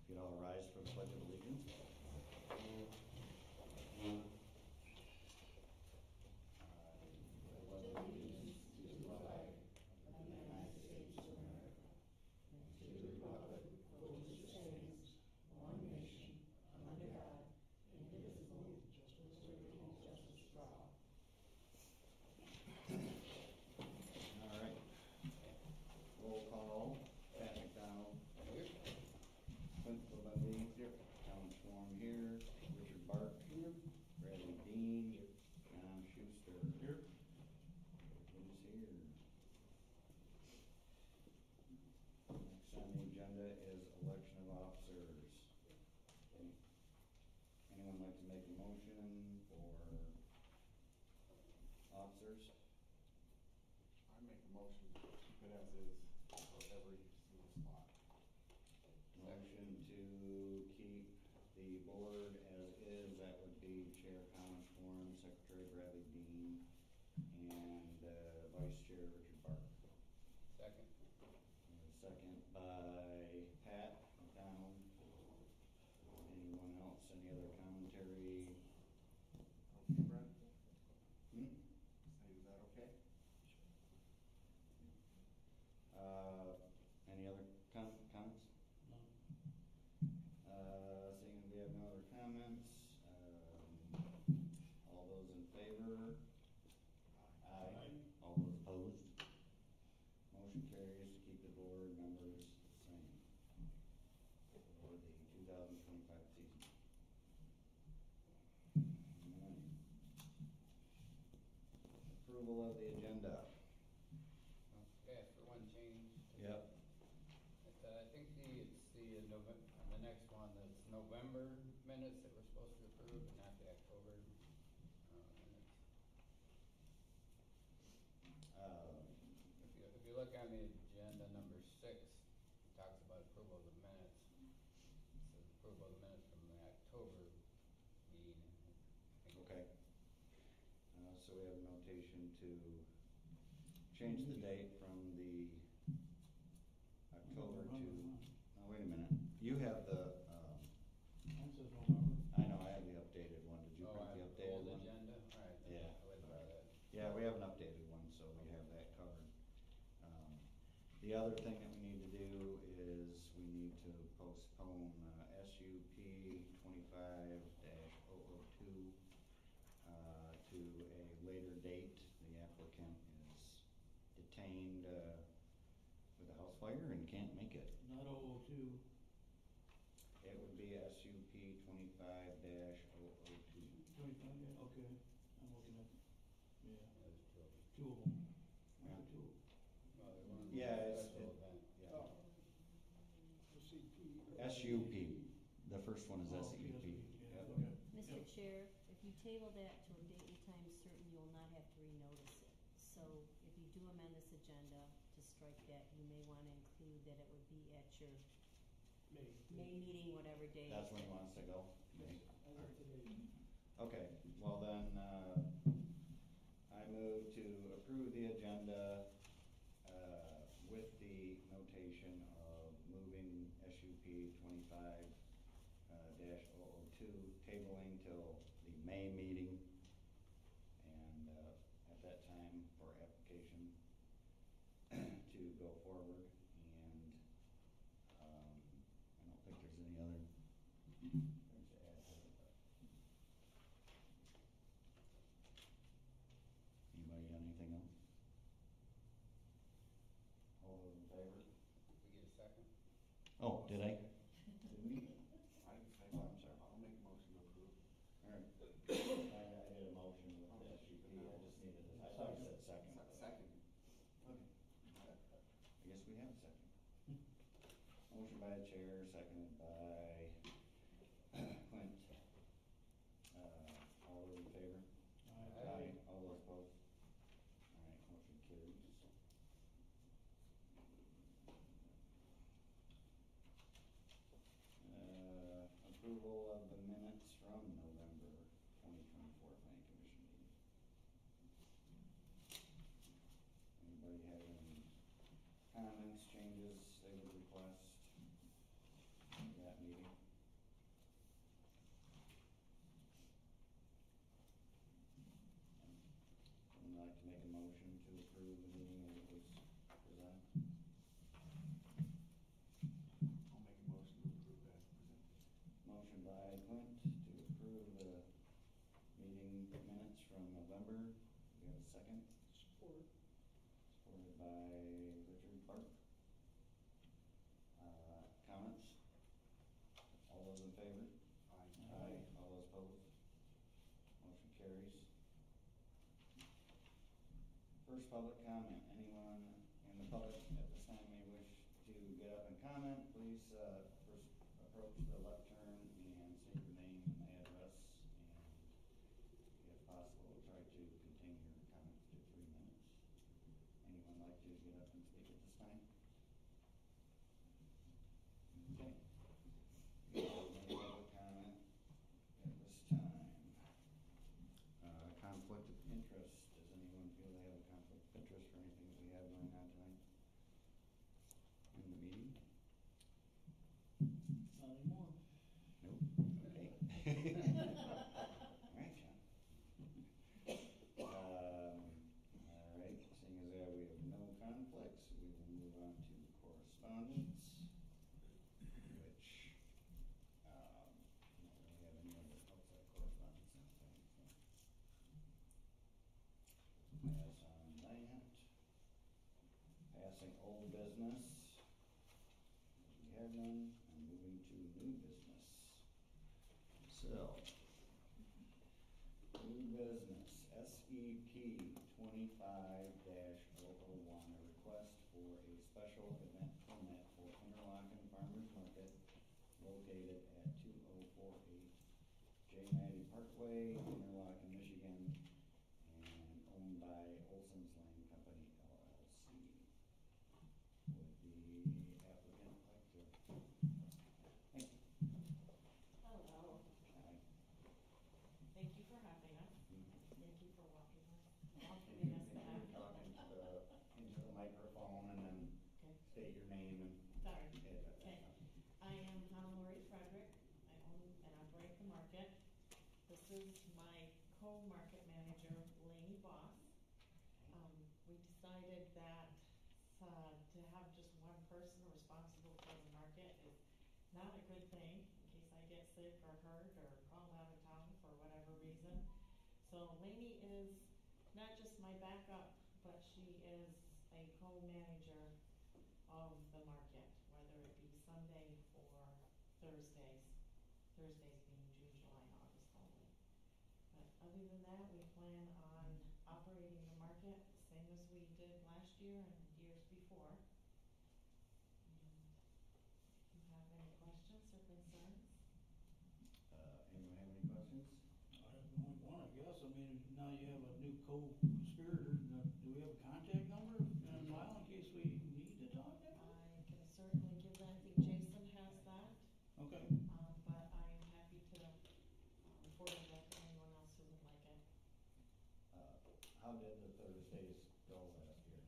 Get all rise for the Pledge of Allegiance. Anyone like to make a motion for officers? I make a motion to keep it as is for every single spot. Motion to keep the board as is, that would be Chair Collins Forum, Secretary Bradley Dean, and Vice Chair Richard Bark. Second. Second by Pat McDonald. Anyone else? Any other commentary? Okay, Brett? Is that okay? Any other comments? No. Seeing we have no other comments, all those in favor? Aye. All those opposed? Motion carries to keep the board members the same for the 2025 season. Approval of the agenda. Okay, for one change. Yep. I think it's the the next one, that's November minutes that we're supposed to approve, and not the October minutes. If you look on the agenda, number 6, it talks about approval of the minutes. It says approval of the minutes from the October meeting. Okay. So we have a notation to change the date from the October to, oh, wait a minute. You have the, Mine says November. I know, I have the updated one. Did you Oh, print I the have updated old one? agenda? All right. then Yeah. I would buy that. Yeah, we have an updated one, so we have that covered. The other thing that we need to do is we need to postpone SUP 25-002 to a later date. The applicant is detained with a house fire and can't make it. Not 002. It would be SUP 25-002. 25, yeah, okay. I'm looking at, yeah, There's 2 of them. 2 of them. Yeah. 2. Well, they're one of Yeah, the it's, special event. yeah. Oh. SUP, the first one is Oh, SUP. PSP, yeah, Yep. okay. Mr. Yep. Chair, if you table that to a date and time certain, you will not have to renotice it. So if you do amend this agenda to strike that, you may want to include that it would be at your May meeting, whatever day. That's when he wants to go? May? Okay, well then, I move to approve the agenda, with the notation of moving SUP 25-002, tabling till the May meeting, and, at that time for application to go forward, and, I don't think there's any other things to add to it, but. Anybody got anything else? All those in favor? We get a second? Oh, did I? Did we? I didn't say Oh, that. I'm sorry. I'll make a motion to approve. All right. I did a motion with the SUP, I just needed a, I thought you said second. Second. Okay. I guess we have a second. Motion by the chair, seconded by Clint. All those in favor? Aye. All those opposed? All right, motion carries. Approval of the minutes from November 2024 Planning Commission meeting. Anybody have any comments, changes they would request? Got any meeting. Would like to make a motion to approve the meeting as it was presented? I'll make a motion to approve as presented. Motion by Clint to approve the meeting minutes from November. Do we have a second? Support. Supported by Richard Park. Comments? All those in favor? Aye. All those opposed? Motion carries. First public comment. Anyone in the public at this time may wish to get up and comment, please, first approach the lectern and state your name and address, and if possible, try to contain your comments to 3 minutes. Anyone like to get up and speak at this time? Okay. We have no public comment at this time. Conflict of interest. Does anyone feel they have a conflict of interest for anything that we have going on tonight in the meeting? Not anymore. Nope. Okay. All right, John. All right, seeing as we have no conflicts, we will move on to correspondence, which, don't really have any other outside correspondence this time, so. Pass on that. Passing old business. We have none, and moving to new business. So, new business, SEP 25-001, a request for a special event permit for Interlochen Farmers Market located at 2048 J. Matty Parkway, Interlochen, Michigan, and owned by Olson's Land Company, LLC. Would the applicant like to? Hey. Hello, Hi. thank you for having us. Mhm. Thank you for welcoming us Maybe back. talk into the microphone and then Okay, state your name and sorry. address. Okay, I am Hannah Lori Frederick. I own and operate the market. This is my co-market manager, Lainey Boss. We decided that, to have just one person responsible for the market is not a good thing in case I get sick or hurt or called out of town for whatever reason. So Lainey is not just my backup, but she is a co-manager of the market, whether it be Sunday or Thursdays. Thursdays being June, July, and August only. But other than that, we plan on operating the market the same as we did last year and years before. And if you have any questions or concerns? Anyone have any questions? I have only one, I guess. I mean, now you have a new co-conspirator. Now, do we have a contact number and file in case we need to talk to him? I can certainly give that. I think Jason has that. Okay. But I am happy to forward that to anyone else who would like it. How did the Thursdays go last year?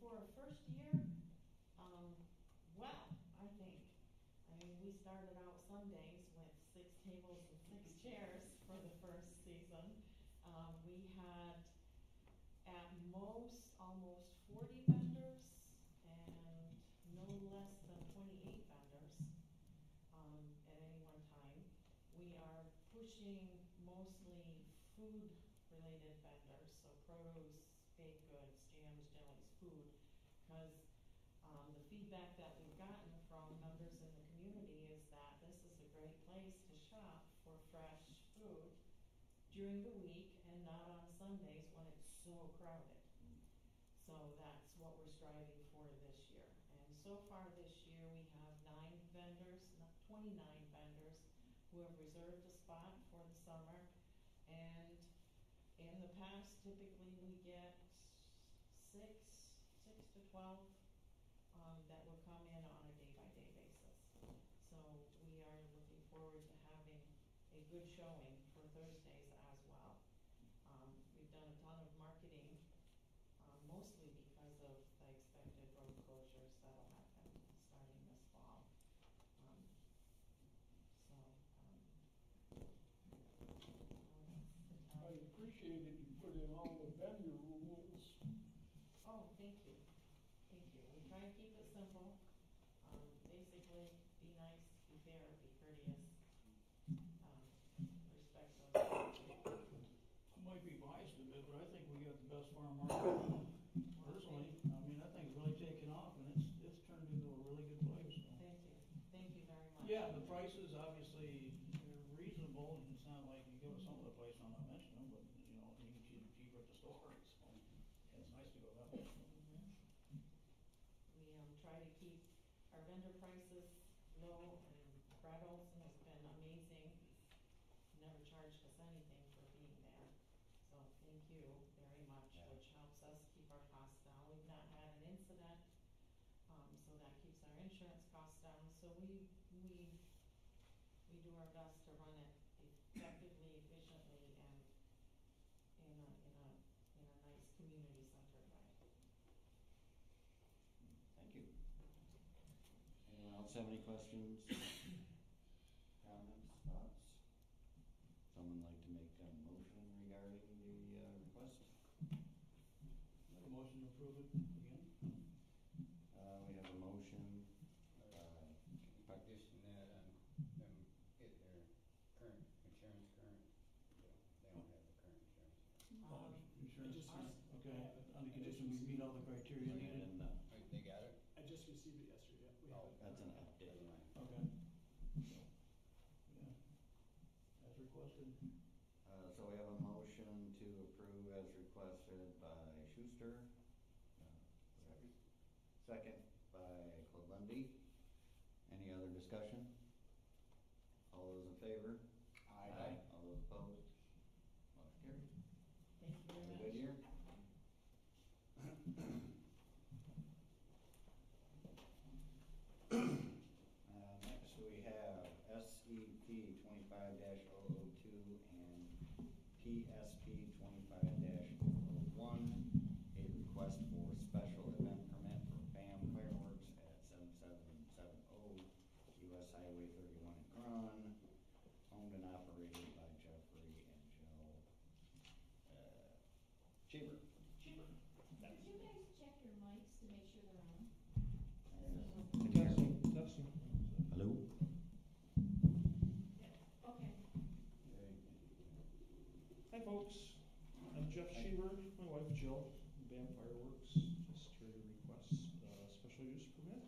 For a first year, well, I think. I mean, we started out Sundays with 6 tables and 6 chairs for the first season. We had at most almost 40 vendors and no less than 28 vendors at any one time. We are pushing mostly food-related vendors, so produce, baked goods, jams, jellies, food, because the feedback that we've gotten from members in the community is that this is a great place to shop for fresh food during the week and not on Sundays when it's so crowded. So that's what we're striving for this year. And so far this year, we have 29 vendors who have reserved a spot for the summer. And in the past, typically we get 6 to 12 that will come in on a day-by-day basis. So we are looking forward to having a good showing for Thursdays as well. We've done a ton of marketing, mostly because of the expected road closures that'll happen starting this fall. appreciate it, you put in all the venue rules. Oh, thank you, thank you. We try and keep it simple. Basically, be nice, be fair, be courteous, respectful. I might be biased a bit, but I think we got the best farm market personally. I mean, I think it's really taken off and it's turned into a really good place, so. Thank you very much. Yeah, the prices obviously are reasonable, and it's not like you go to some of the places, I'm not mentioning them, but, you know, you can get cheaper at the store, so. Yeah, it's nice to go that way. We, try to keep our vendor prices low, and Brad Olson has been amazing. He's never charged us anything for being there, so thank you very much, Yeah. which helps us keep our costs down. We've not had an incident, so that keeps our insurance costs down, so we do our best to run it effectively, efficiently, and in a nice community centered way. Thank you. Anyone else have any questions, comments, thoughts? Someone like to make a motion regarding the request? Make a motion to approve it again. We have a motion, Condition that on them get their current insurance current, they don't have the current insurance. Oh, insurance, just- okay, on the condition we meet all the criteria needed. and Wait, they got it? I just received it yesterday, yeah, we have it. that's an update. Okay. Yeah. As requested. So we have a motion to approve as requested by Schuster. Second by Clebundy. Any other discussion? All those in favor? Aye. All those opposed? Motion carried. Thank you very Have a much. good year. Next we have SEP 25-002 and PSP 25-001, a request for special event permit for BAM fireworks at 7770 US Highway 31 in Cron, owned and operated by Jeffrey and Joe Cheever. Could you guys check your mics to make sure they're on? Testing. Hello? Okay. Hi folks, I'm Jeff Sheever, my wife Jill, BAM Fireworks, just here to request special use permit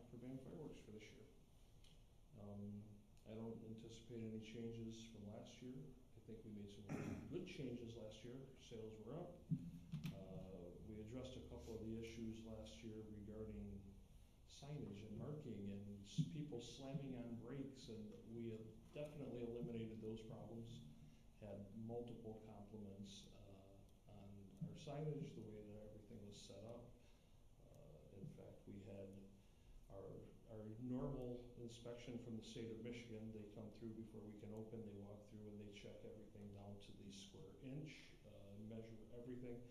for BAM Fireworks for this year. I don't anticipate any changes from last year. I think we made some really good changes last year. Sales were up. We addressed a couple of the issues last year regarding signage and marking and people slamming on brakes, and we have definitely eliminated those problems. Had multiple compliments on our signage, the way that everything was set up. In fact, we had our normal inspection from the state of Michigan. They come through before we can open. They walk through and they check everything down to the square inch, measure everything.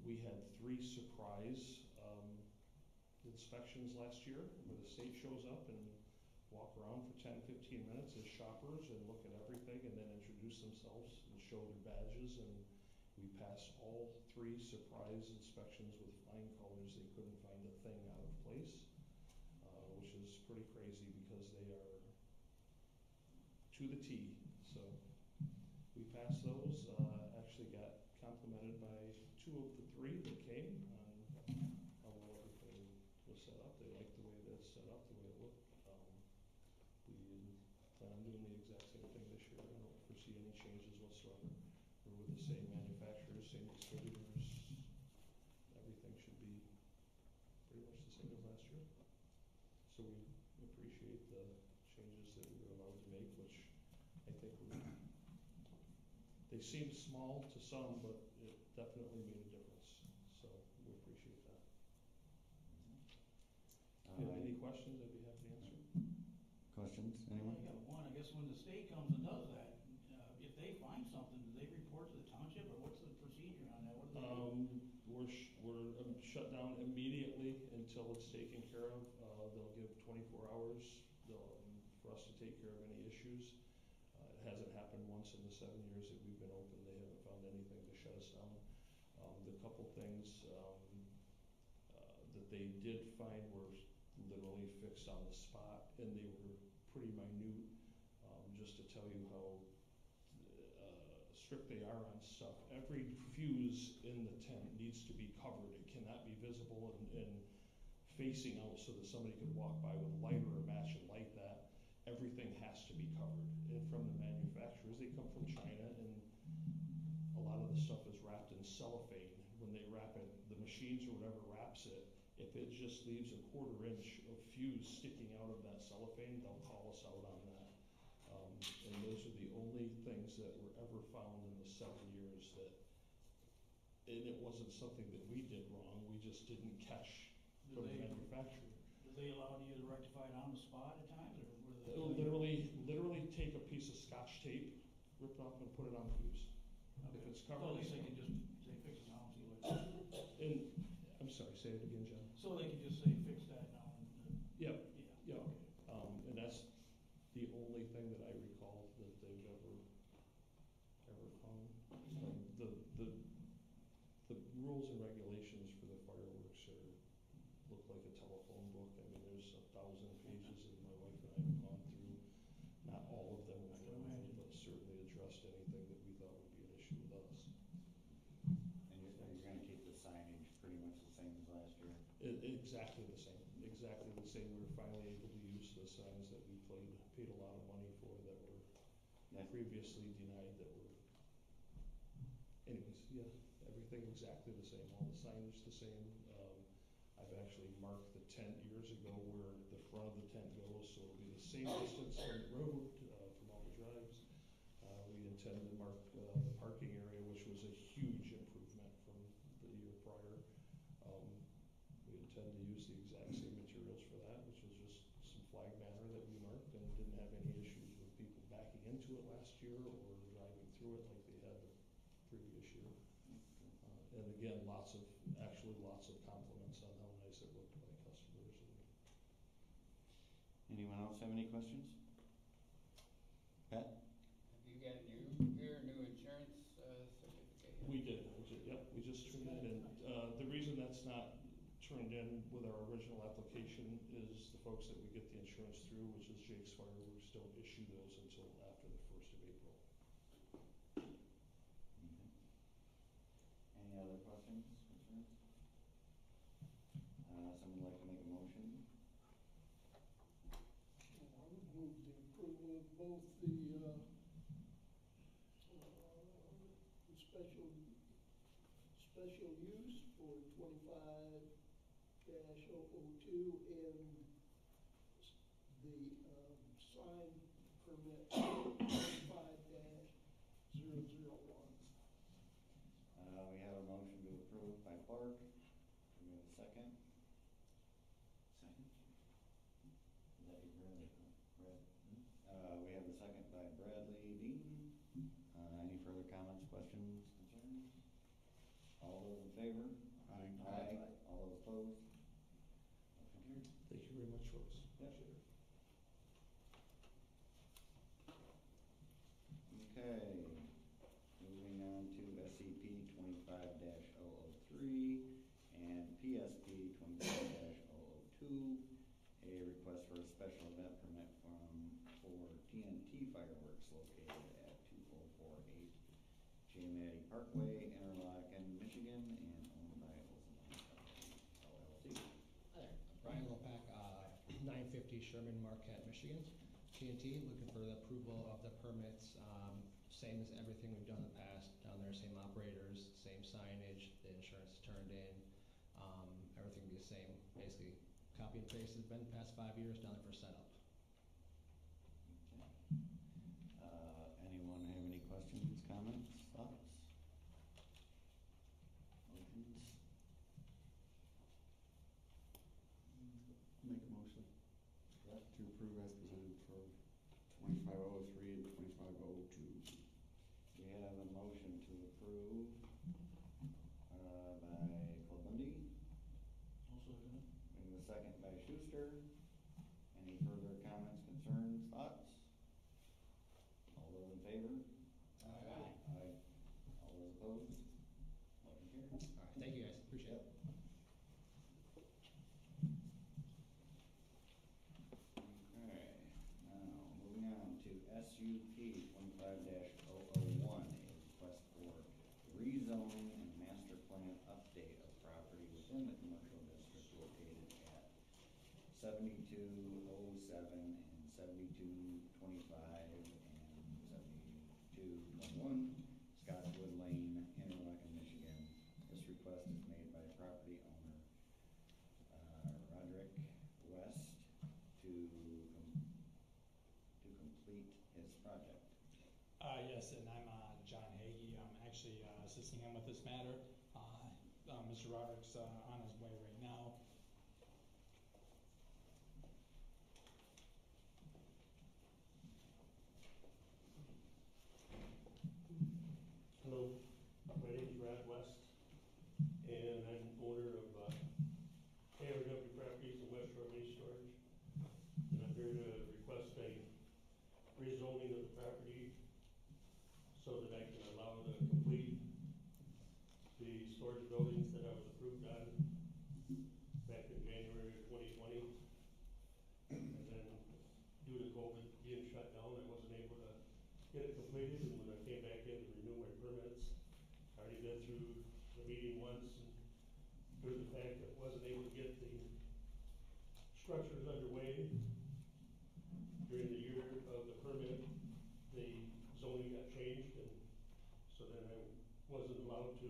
We had 3 surprise inspections last year where the state shows up and walk around for 10-15 minutes as shoppers and look at everything and then introduce themselves and show their badges, and we passed all 3 surprise inspections with flying colors. They couldn't find a thing out of place, which is pretty crazy because they are to the T. So we passed those, actually got complimented by 2 of the 3 that came on how well everything was set up. They liked the way that it's set up, the way it looked. We plan on doing the exact same thing this year. I don't foresee any changes whatsoever. We're with the same manufacturers, same distributors. Everything should be pretty much the same as last year. So we appreciate the changes that we were allowed to make, which I think they seem small to some, but it definitely made a difference. So we appreciate that. If you have any questions, I'd be happy to answer. Questions, I anyone? got one, I guess when the state comes and does that, if they find something, do they report to the township, or what's the procedure on that? What do they do? We're shut down immediately until it's taken care of. They'll give 24 hours for us to take care of any issues. It hasn't happened once in the 7 years that we've been open. They haven't found anything to shut us down. The couple things that they did find were literally fixed on the spot, and they were pretty minute. Just to tell you how strict they are on stuff. Every fuse in the tent needs to be covered. It cannot be visible and facing out so that somebody could walk by with a lighter or a match and light that. Everything has to be covered. And from the manufacturers, they come from China, and a lot of the stuff is wrapped in cellophane. When they wrap it, the machines or whatever wraps it, if it just leaves a 1/4 inch of fuse sticking out of that cellophane, they'll call us out on that. And those are the only things that were ever found in the 7 years that, and it wasn't something that we did wrong, we just didn't catch from the manufacturer. Do they allow you to rectify it on the spot at times, or were they? They'll literally take a piece of Scotch tape, rip it off and put it on the fuse. If it's covered. So at least they can just say, fix it now and see what it is. And, I'm sorry, say it again, John. So they can just say, fix that now and. Yep, Yeah. yep. Okay. And that's the only thing that I recall that they've ever found. The rules and regulations for the fireworks look like a telephone book. I mean, there's 1,000 pages, and my wife and I have gone through, not all of them, I can imagine. but certainly addressed anything that we thought would be an issue with us. And you're gonna keep the signage pretty much the same as last year? Exactly the same, exactly the same. We were finally able to use the signs that we paid a lot of money for that were previously denied that were, anyways, yeah, everything exactly the same, all the signage the same. I've actually marked the tent years ago where the front of the tent goes, so it'll be the same distance from the road, from all the drives. We intend to mark the parking area, which was a huge improvement from the year prior. We intend to use the exact same materials for that, which was just some flag banner that we marked, and didn't have any issues with people backing into it last year or driving through it like they had the previous year. And again, lots of compliments on how nice it looked by customers. Anyone else have any questions? Pat? Have you got your new insurance certificate yet? We did, yep, we just turned that in. The reason that's not turned in with our original application is the folks that we get the insurance through, which is Jake's Fireworks, don't issue those until after the 1st of April. Okay. Any other questions, concerns? Someone like to make a motion? I would move the approval of both the special use for 25-002 and the sign permit 25-001. We have a motion to approve by Clark. Do we have a second? Second? Is that your Brad? We have a second by Bradley Dean. Any further comments, questions, concerns? All those in favor? Aye. Aye. All those opposed? Motion carried. Thank you very much, folks. Yep. Appreciate it. Okay, moving on to SCP 25-003 and PSP 25-002, a request for a special event permit for TNT fireworks located at 2048 J. Matty Parkway, Interlochen, Michigan, and owned by Olson LLC. Hi there, Brian Lopak, 950 Sherman, Marquette, Michigan. TNT, looking for the approval of the permits, same as everything we've done in the past, down there, same operators, same signage, the insurance is turned in, everything will be the same, basically copy and paste has been the past 5 years, down there for setup. Okay. Anyone have any questions, comments, thoughts? Motions? Make a motion Yep. to approve as presented for 2503 and 2502. We have a motion to approve by Columbia. Also, We have a second by Schuster. Any further comments, concerns, thoughts? All those in 7207 and 7225 and 7221 Scottswood Lane, Interlochen, Michigan. This request is made by property owner Roderick West to complete his project. Yes, and I'm John Hagee. I'm actually assisting him with this matter. Mr. Roderick's on his way right now. Hello, my name is Rod West, and I'm owner of ARW Properties in West Shore Waste Storage. And I'm here to request a rezoning of the property so that I can allow to complete the storage buildings that I was approved on back in January of 2020. And then due to COVID being shut down, I wasn't able to get it completed, and when I came back in to renew my permits, I already been through the meeting once, and due to the fact that I wasn't able to get the structures underway during the year of the permit, the zoning got changed, and so then I wasn't allowed to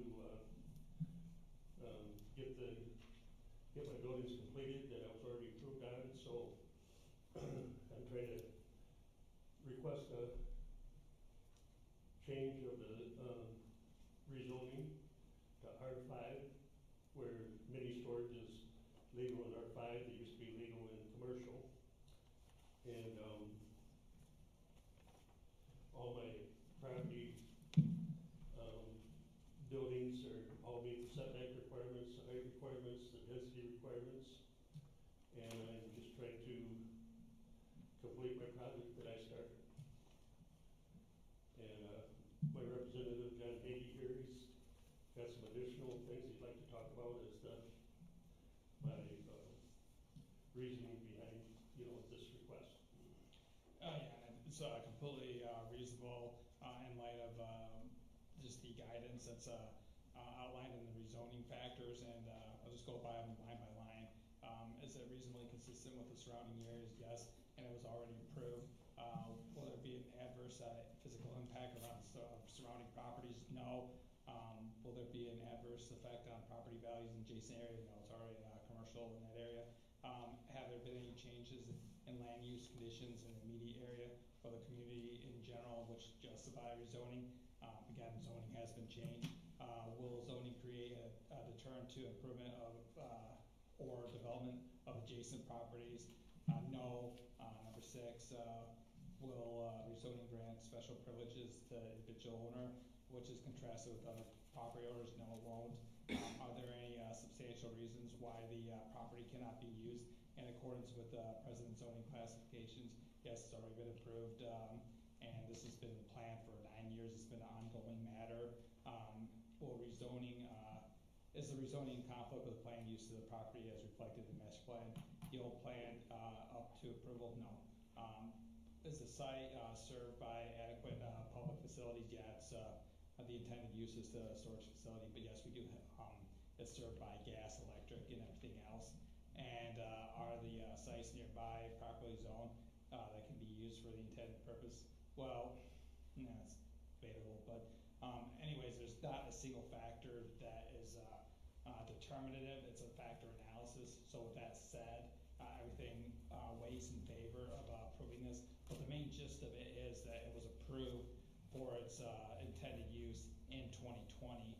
get my buildings completed that I was already approved on. So I'm trying to request a change of the rezoning to R5, where mini storage is legal in R5. It used to be legal in commercial. And all my property buildings all meet the setback requirements, the height requirements, the density requirements. And I'm just trying to complete my project that I started. And my representative, John Hagee here, he's got some additional things he'd like to talk about as my reasoning behind, this request. Yeah, and it's completely reasonable in light of just the guidance that's outlined in the rezoning factors, and I'll just go by them line by line. Is it reasonably consistent with the surrounding areas? Yes, and it was already approved. Will there be an adverse physical impact around surrounding properties? No. Will there be an adverse effect on property values in adjacent areas? No, it's already commercial in that area. Have there been any changes in land use conditions in the immediate area or the community in general which justify rezoning? Again, zoning has been changed. Will zoning create a deterrent to improvement of or development of adjacent properties? No. Number 6, will rezoning grant special privileges to individual owner, which is contrasted with other property owners? No, it won't. Are there any substantial reasons why the property cannot be used in accordance with present zoning classifications? Yes, it's already been approved, and this has been planned for 9 years. It's been an ongoing matter. Is the rezoning in conflict with the planned use of the property as reflected in the master plan? The old plan up to approval? No. Is the site served by adequate public facilities? Yeah, it's the intended use is the storage facility, but yes, we do. It's served by gas, electric, and everything else. And are the sites nearby properly zoned that can be used for the intended purpose? Well, it's debatable, but anyways, there's not a single factor that is determinative. It's a factor analysis. So with that said, everything weighs in favor of approving this. But the main gist of it is that it was approved for its intended use in 2020,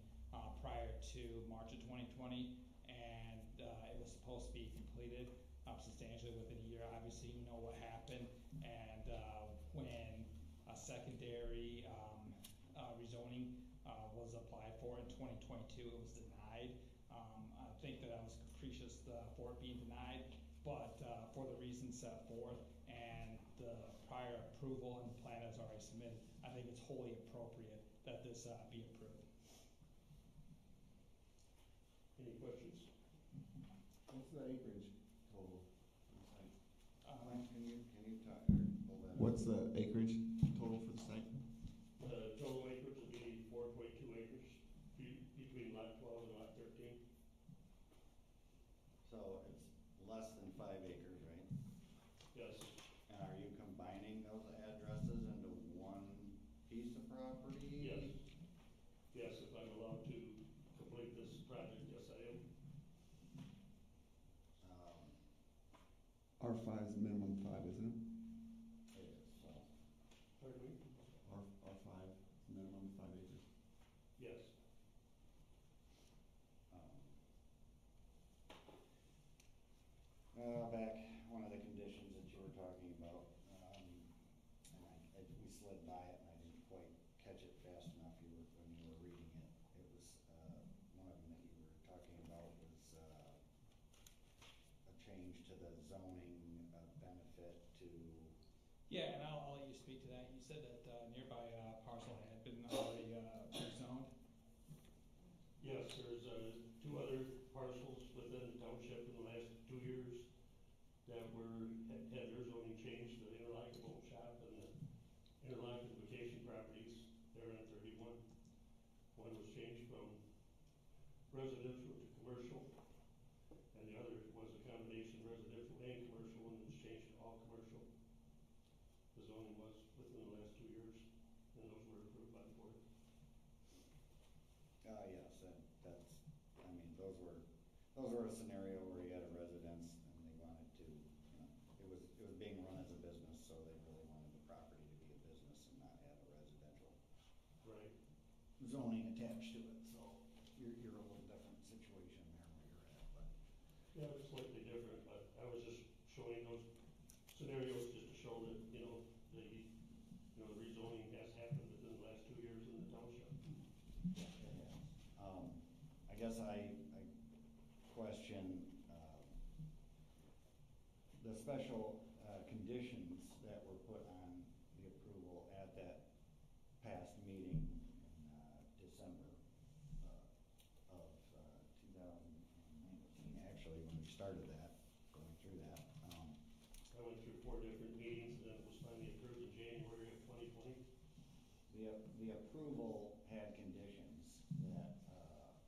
prior to March of 2020, and it was supposed to be completed substantially within a year. Obviously, you know what happened, and when a secondary rezoning was applied for in 2022, it was denied. I think that I was capricious for it being denied, but for the reasons set forth and the prior approval and the plan as already submitted, I think it's wholly appropriate that this be approved. Any questions? What's the acreage total for the site? Mike, can you talk or pull that up? What's the acreage total for the site? The total acreage will be 4.2 acres between lot 12 and lot 13. So it's less than 5 acres, right? R5 is minimum 5, isn't it? It is, so. Pardon me? R5 is minimum 5 acres. Yes. Back, one of the conditions that you were talking about, and we slid by it and I didn't quite catch it fast enough when you were reading it. It was, one of them that you were talking about was, a change to the zoning, benefit to, Yeah, and I'll let you speak to that. You said that nearby parcel had been already rezoned. Yes, there's two other parcels within the township in the last 2 years that had their zoning changed, the interlock boat shop and the interlock vacation properties there on 31. One was changed from residential to commercial, and the other was a combination residential and commercial, and it was changed to all commercial. The zoning was within the last 2 years, and those were approved by the board. yes, that's, I mean, those were a scenario where you had a residence and they wanted to, it was being run as a business, so they really wanted the property to be a business and not have a residential Right. zoning attached to it, so you're a little different situation there where you're at, but. Yeah, it's slightly different, but I was just showing those scenarios just to show that, the rezoning has happened within the last 2 years in the township. I guess I question, the special, conditions that were put on the approval at that past meeting in, December, of, 2019, actually, when we started that, going through that. I went through 4 different meetings, and then it was finally approved in January of 2020. The approval had conditions that,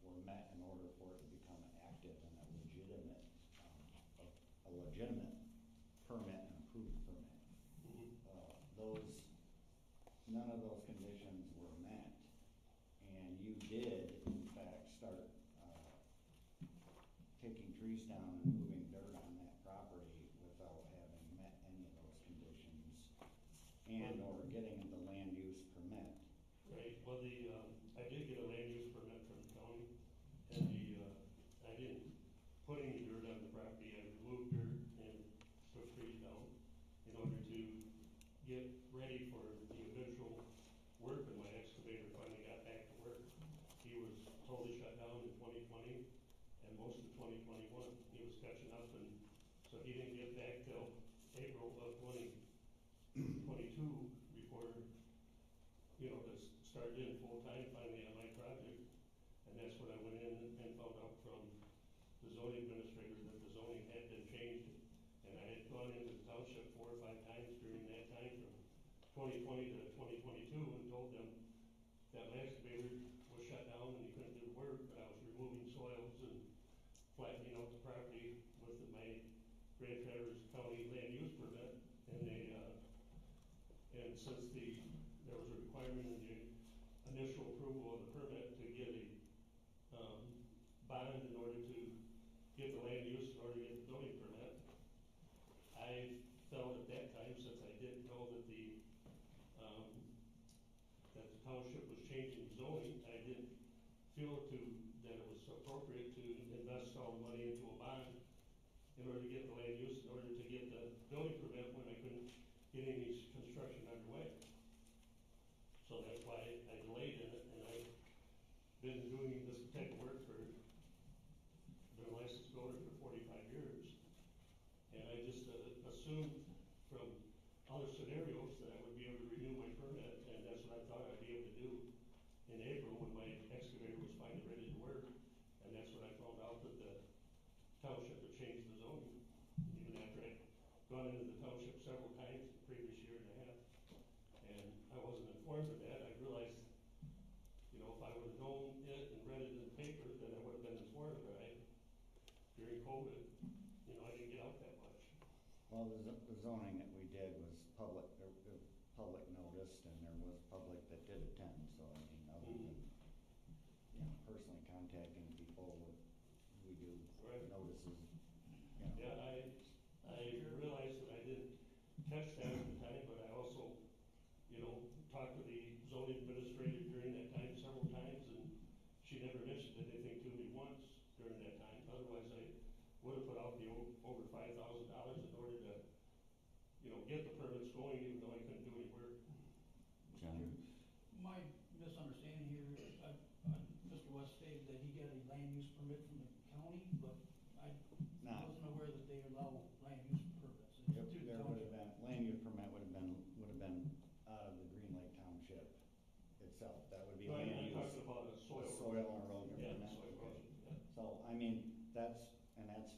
were met in order for it to become active and a legitimate permit and approved permit. None of those conditions were met, and you did, in fact, start, taking trees down and moving dirt on that property without having met any of those conditions and/or getting the land use permit. Right, well, I did get a land use permit from the county, and I didn't put any dirt on the property. I removed dirt and took trees down in order to get ready for the eventual work when my excavator finally got back to work. He was totally shut down in 2020 and most of 2021. He was catching up, and so he didn't get back till April of 2022 before, to start in full-time finally on my project. And that's when I went in and found out from the zoning administrator that the zoning had been changed. And I had gone into the township 4 or 5 times during that time from 2020 to 2022 and told them that my excavator was shut down and he couldn't do the work, but I was removing soils and flattening out the property with my Grand Traverse County land use permit. And since there was a requirement in the initial approval of the permit to get a bond in order to get the land use, in order to get the building permit, I felt at that time, since I didn't know that the township was changing zoning, I didn't feel that it was appropriate to invest all the money into a bond in order to get the land use, in order to get the building permit when I couldn't get any construction underway. So that's why I delayed in it, and I've been doing this type of work been a licensed builder for 45 years. And I just assumed from other scenarios that I would be able to renew my permit, and that's what I thought I'd be able to do in April when my excavator was finally ready to work. And that's when I found out that the township had changed the zoning, even after I'd gone into the township several times the previous year and a half. And I wasn't informed of that. I realized, if I would have known it and read it in the paper, then I would have been informed, but during COVID, I didn't get out that much. Well, the zoning that we did was public, public noticed, and there was public that did attend, so I mean, other than, personally contacting people, we do Right. notices, Yeah, I realized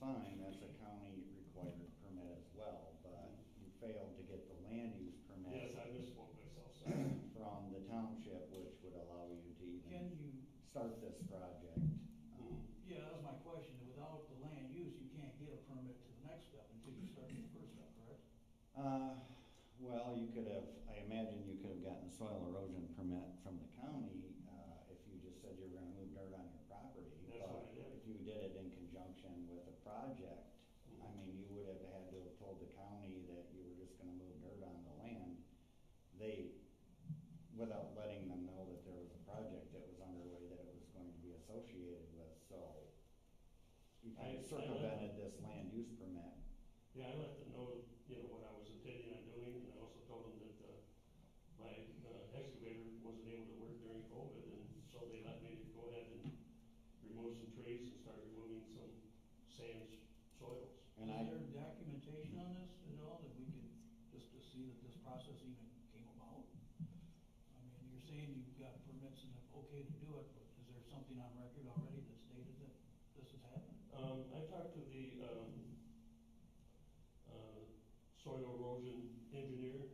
fine, that's a county required permit as well, but you failed to get the land use permit. Yes, I misspoke myself, sorry. From the township, which would allow you to Can even you, start this project. yeah, that was my question, without the land use, you can't get a permit to the next step until you start the first step, correct? Well, you could have, I imagine you could have gotten a soil erosion permit from the county, if you just said you were gonna move dirt on your property. That's what I did. But if you did it in conjunction with a project, I mean, you would have had to have told the county that you were just gonna move dirt on the land. They, without letting them know that there was a project that was underway that it was going to be associated with, so you kind of circumvented this land use permit. Yeah, I let them know, you know, what I was intending on doing, and I also told them that, my excavator wasn't able to work during COVID, and so they let me go ahead and remove some trees and start removing some sand soils. And Is there documentation on this at all that we could, just to see that this process even came about? I mean, you're saying you've got permits and it's okay to do it, but is there something on record already that stated that this has happened? I talked to the, soil erosion engineer,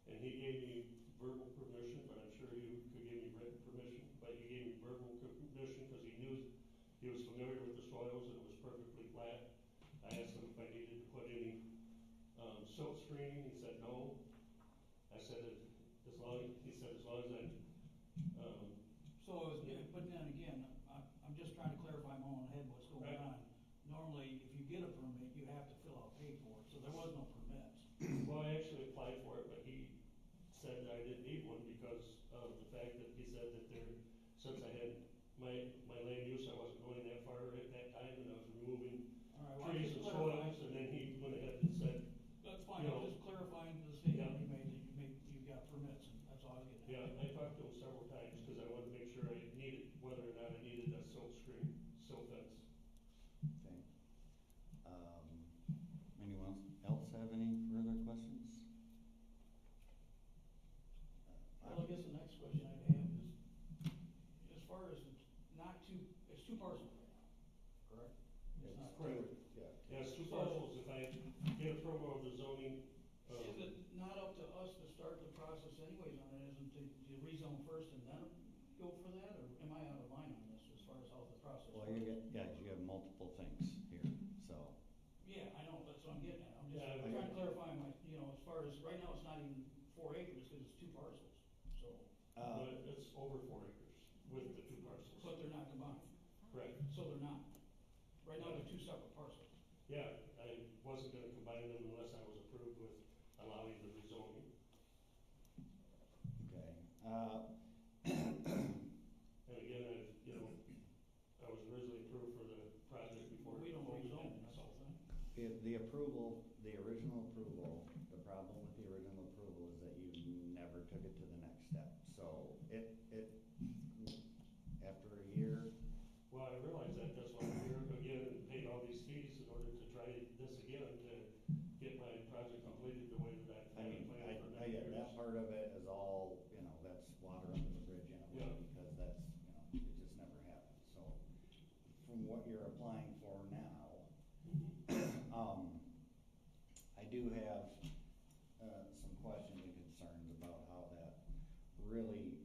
and he gave me verbal permission, but I'm sure he could give me written permission, but he gave me verbal permission because he knew, he was familiar with the soils and it was perfectly flat. I asked him if I needed to put any, silt screening, he said no. I said that he said as long as I, So, but then again, I'm just trying to clarify my own head what's going Right. on. Normally, if you get a permit, you have to fill out paperwork, so there was no permits. well, I actually applied for it, but he said that I didn't need one because of the fact that he said that there, since I had my land use, I wasn't going that far at that time, and I was removing All right, well, I'm trees just and clarifying. soils, and then he went ahead and said, That's fine, you I'm know, just clarifying the statement Yeah. you made, that you've got permits, and that's all I was getting yeah, at. I talked to him several times, because I wanted to make sure I needed, whether or not I needed a silt screen, silt fence. Okay. Anyone else have any further questions? Well, I guess the next question I'd have is, as far as it's not two, it's two parcels right now, correct? It's not Correct. Yeah. Yeah, it's two So- parcels, if I get approval of the zoning, Is it not up to us to start the process anyways on it, isn't to rezone first and then go for that, or am I out of line on this as far as how the process Well, works? you have multiple things here, so. Yeah, I know, that's what I'm getting at, I'm just Yeah, trying to clarify my, as far as, right now, it's not even 4 acres, cause it's two parcels, so, but it's over 4 acres with the two parcels. but they're not combined, Correct. so they're not. Right now, they're two separate parcels. Yeah, I wasn't gonna combine them unless I was approved with allowing the rezoning. Okay. And again, I was originally approved for the project before. We don't COVID rezone, hit, that's so. all thing. The approval, the original approval, the problem with the original approval is that you never took it to the next step. So after a year, Well, I realize that, that's why I'm here again and paid all these fees in order to try this again, to get my project completed the way that I I've mean, planned for I many get years. that part of it is all, that's water under the bridge in a way, Yeah. because that's, it just never happened. So from what you're applying for now, I do have, some questions and concerns about how that really,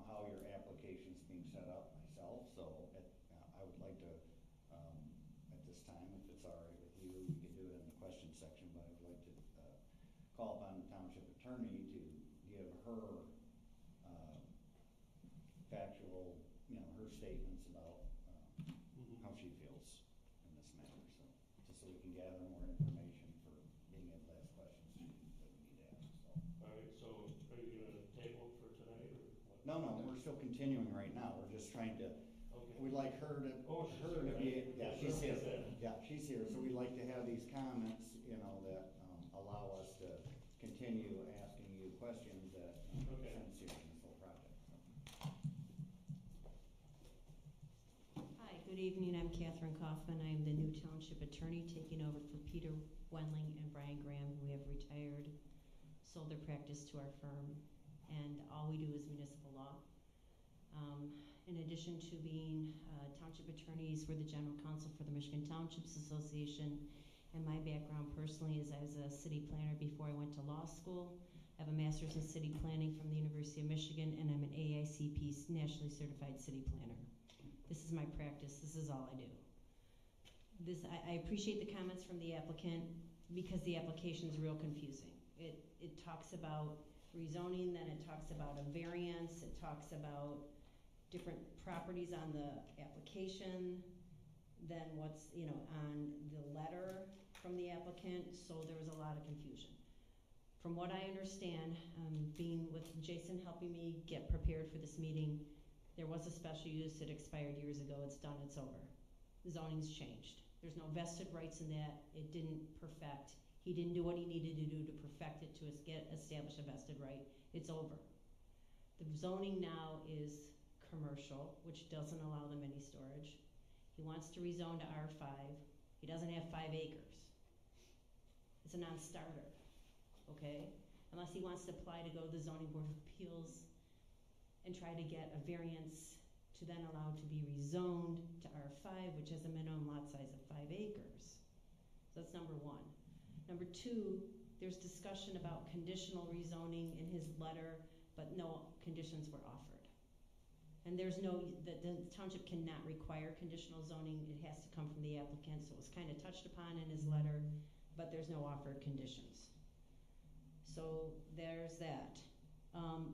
how your application's being set up myself. So I would like to, at this time, if it's all right with you, we can do it in the question section, but I would like to, call upon the township attorney to give her, factual, her statements about, how she feels in this matter, so, just so we can gather more information for being able to ask questions that we need to ask, so. All right, so are you gonna table it for tonight, or what? No, we're still continuing right now, we're just trying to, Okay. we'd like her to, Oh, she's her to here, be, right? yeah, Yeah, she's here, sure. yeah, she's here, so we'd like to have these comments, that, allow us to continue asking you questions that, Okay. sense you in this whole project, so. Hi, good evening, I'm Catherine Kaufman, I'm the new township attorney taking over for Peter Wenling and Brian Graham, who have retired, sold their practice to our firm, and all we do is municipal law. In addition to being township attorneys, we're the general counsel for the Michigan Townships Association. And my background personally is I was a city planner before I went to law school. I have a master's in city planning from the University of Michigan, and I'm an AICP nationally certified city planner. This is my practice. This is all I do. I appreciate the comments from the applicant because the application is real confusing. It talks about rezoning, then it talks about a variance, it talks about different properties on the application, then what's, on the letter from the applicant, so there was a lot of confusion. From what I understand, being with Jason helping me get prepared for this meeting, there was a special use that expired years ago. It's done, it's over. Zoning's changed. There's no vested rights in that. It didn't perfect. He didn't do what he needed to do to perfect it to establish a vested right. It's over. The zoning now is commercial, which doesn't allow the mini storage. He wants to rezone to R5. He doesn't have 5 acres. It's a non-starter, okay? Unless he wants to apply to go to the zoning board of appeals and try to get a variance to then allow to be rezoned to R5, which has a minimum lot size of 5 acres. So that's number one. Number two, there's discussion about conditional rezoning in his letter, but no conditions were offered. And there's the township cannot require conditional zoning. It has to come from the applicant, so it was kind of touched upon in his letter, but there's no offered conditions. So there's that.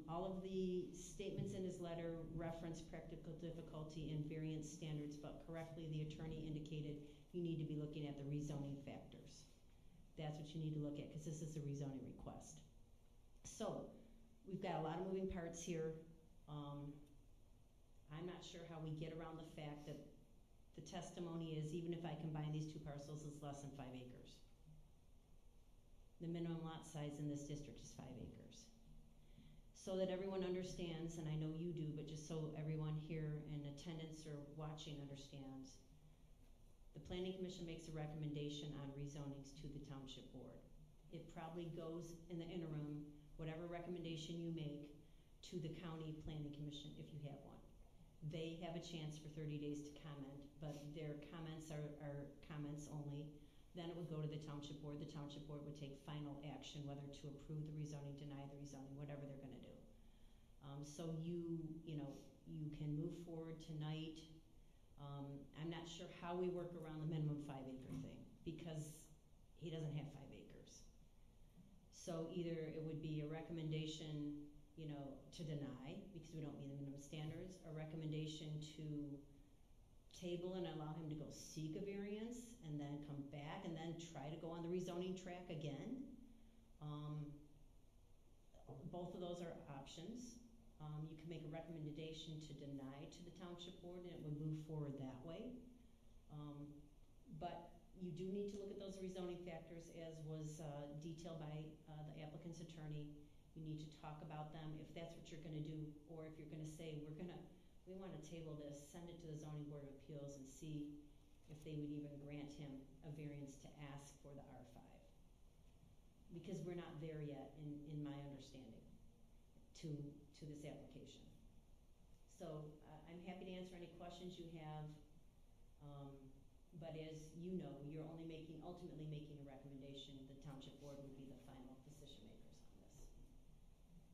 All of the statements in his letter reference practical difficulty and variance standards, but correctly the attorney indicated you need to be looking at the rezoning factors. That's what you need to look at, because this is a rezoning request. So we've got a lot of moving parts here. I'm not sure how we get around the fact that the testimony is even if I combine these two parcels, it's less than 5 acres. The minimum lot size in this district is 5 acres. So that everyone understands, and I know you do, but just so everyone here in attendance or watching understands, the Planning Commission makes a recommendation on rezonings to the Township Board. It probably goes in the interim, whatever recommendation you make, to the County Planning Commission if you have one. They have a chance for 30 days to comment, but their comments are comments only. Then it would go to the Township Board. The Township Board would take final action, whether to approve the rezoning, deny the rezoning, whatever they're going to do. So you can move forward tonight. I'm not sure how we work around the minimum 5 acre thing because he doesn't have 5 acres. So either it would be a recommendation, to deny because we don't meet the minimum standards, a recommendation to table and allow him to go seek a variance and then come back and then try to go on the rezoning track again. Both of those are options. You can make a recommendation to deny to the Township Board and it would move forward that way. But you do need to look at those rezoning factors as was detailed by the applicant's attorney. You need to talk about them if that's what you're going to do, or if you're going to say we want to table this, send it to the Zoning Board of Appeals and see if they would even grant him a variance to ask for the R5. Because we're not there yet in my understanding to this application. So I'm happy to answer any questions you have, but as you know, you're only ultimately making a recommendation. The Township Board would be the final decision makers on this.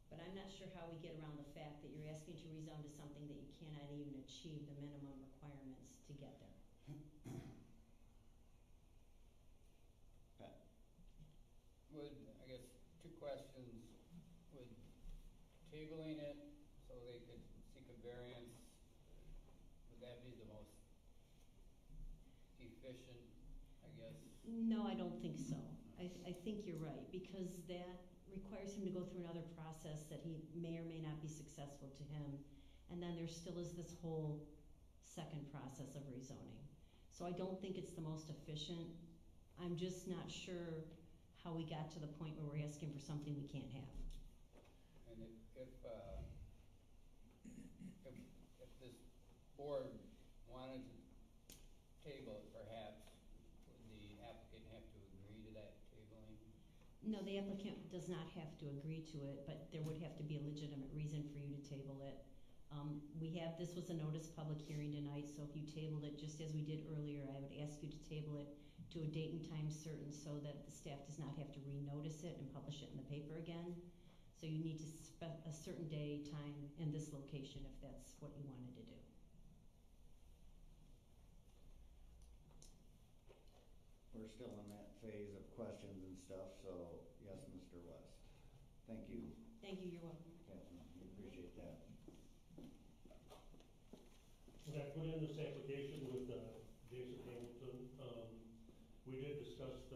But I'm not sure how we get around the fact that you're asking to rezone to something that you cannot even achieve the minimum requirements to get there. Pat? I guess, 2 questions. Would tabling it so they could seek a variance, would that be the most efficient, I guess? No, I don't think so. I think you're right, because that requires him to go through another process that he may or may not be successful to him. And then there still is this whole second process of rezoning. So I don't think it's the most efficient. I'm just not sure how we got to the point where we're asking for something we can't have. And if this board wanted to table it, perhaps, would the applicant have to agree to that tabling? No, the applicant does not have to agree to it, but there would have to be a legitimate reason for you to table it. This was a notice public hearing tonight, so if you tabled it, just as we did earlier, I would ask you to table it to a date and time certain so that the staff does not have to renotice it and publish it in the paper again. So you need to a certain day, time, in this location if that's what you wanted to do. We're still in that phase of questions and stuff, so yes, Mr. West. Thank you, Thank you, you're welcome. Catherine, we appreciate that. When I put in this application with Jason Hamilton, we did discuss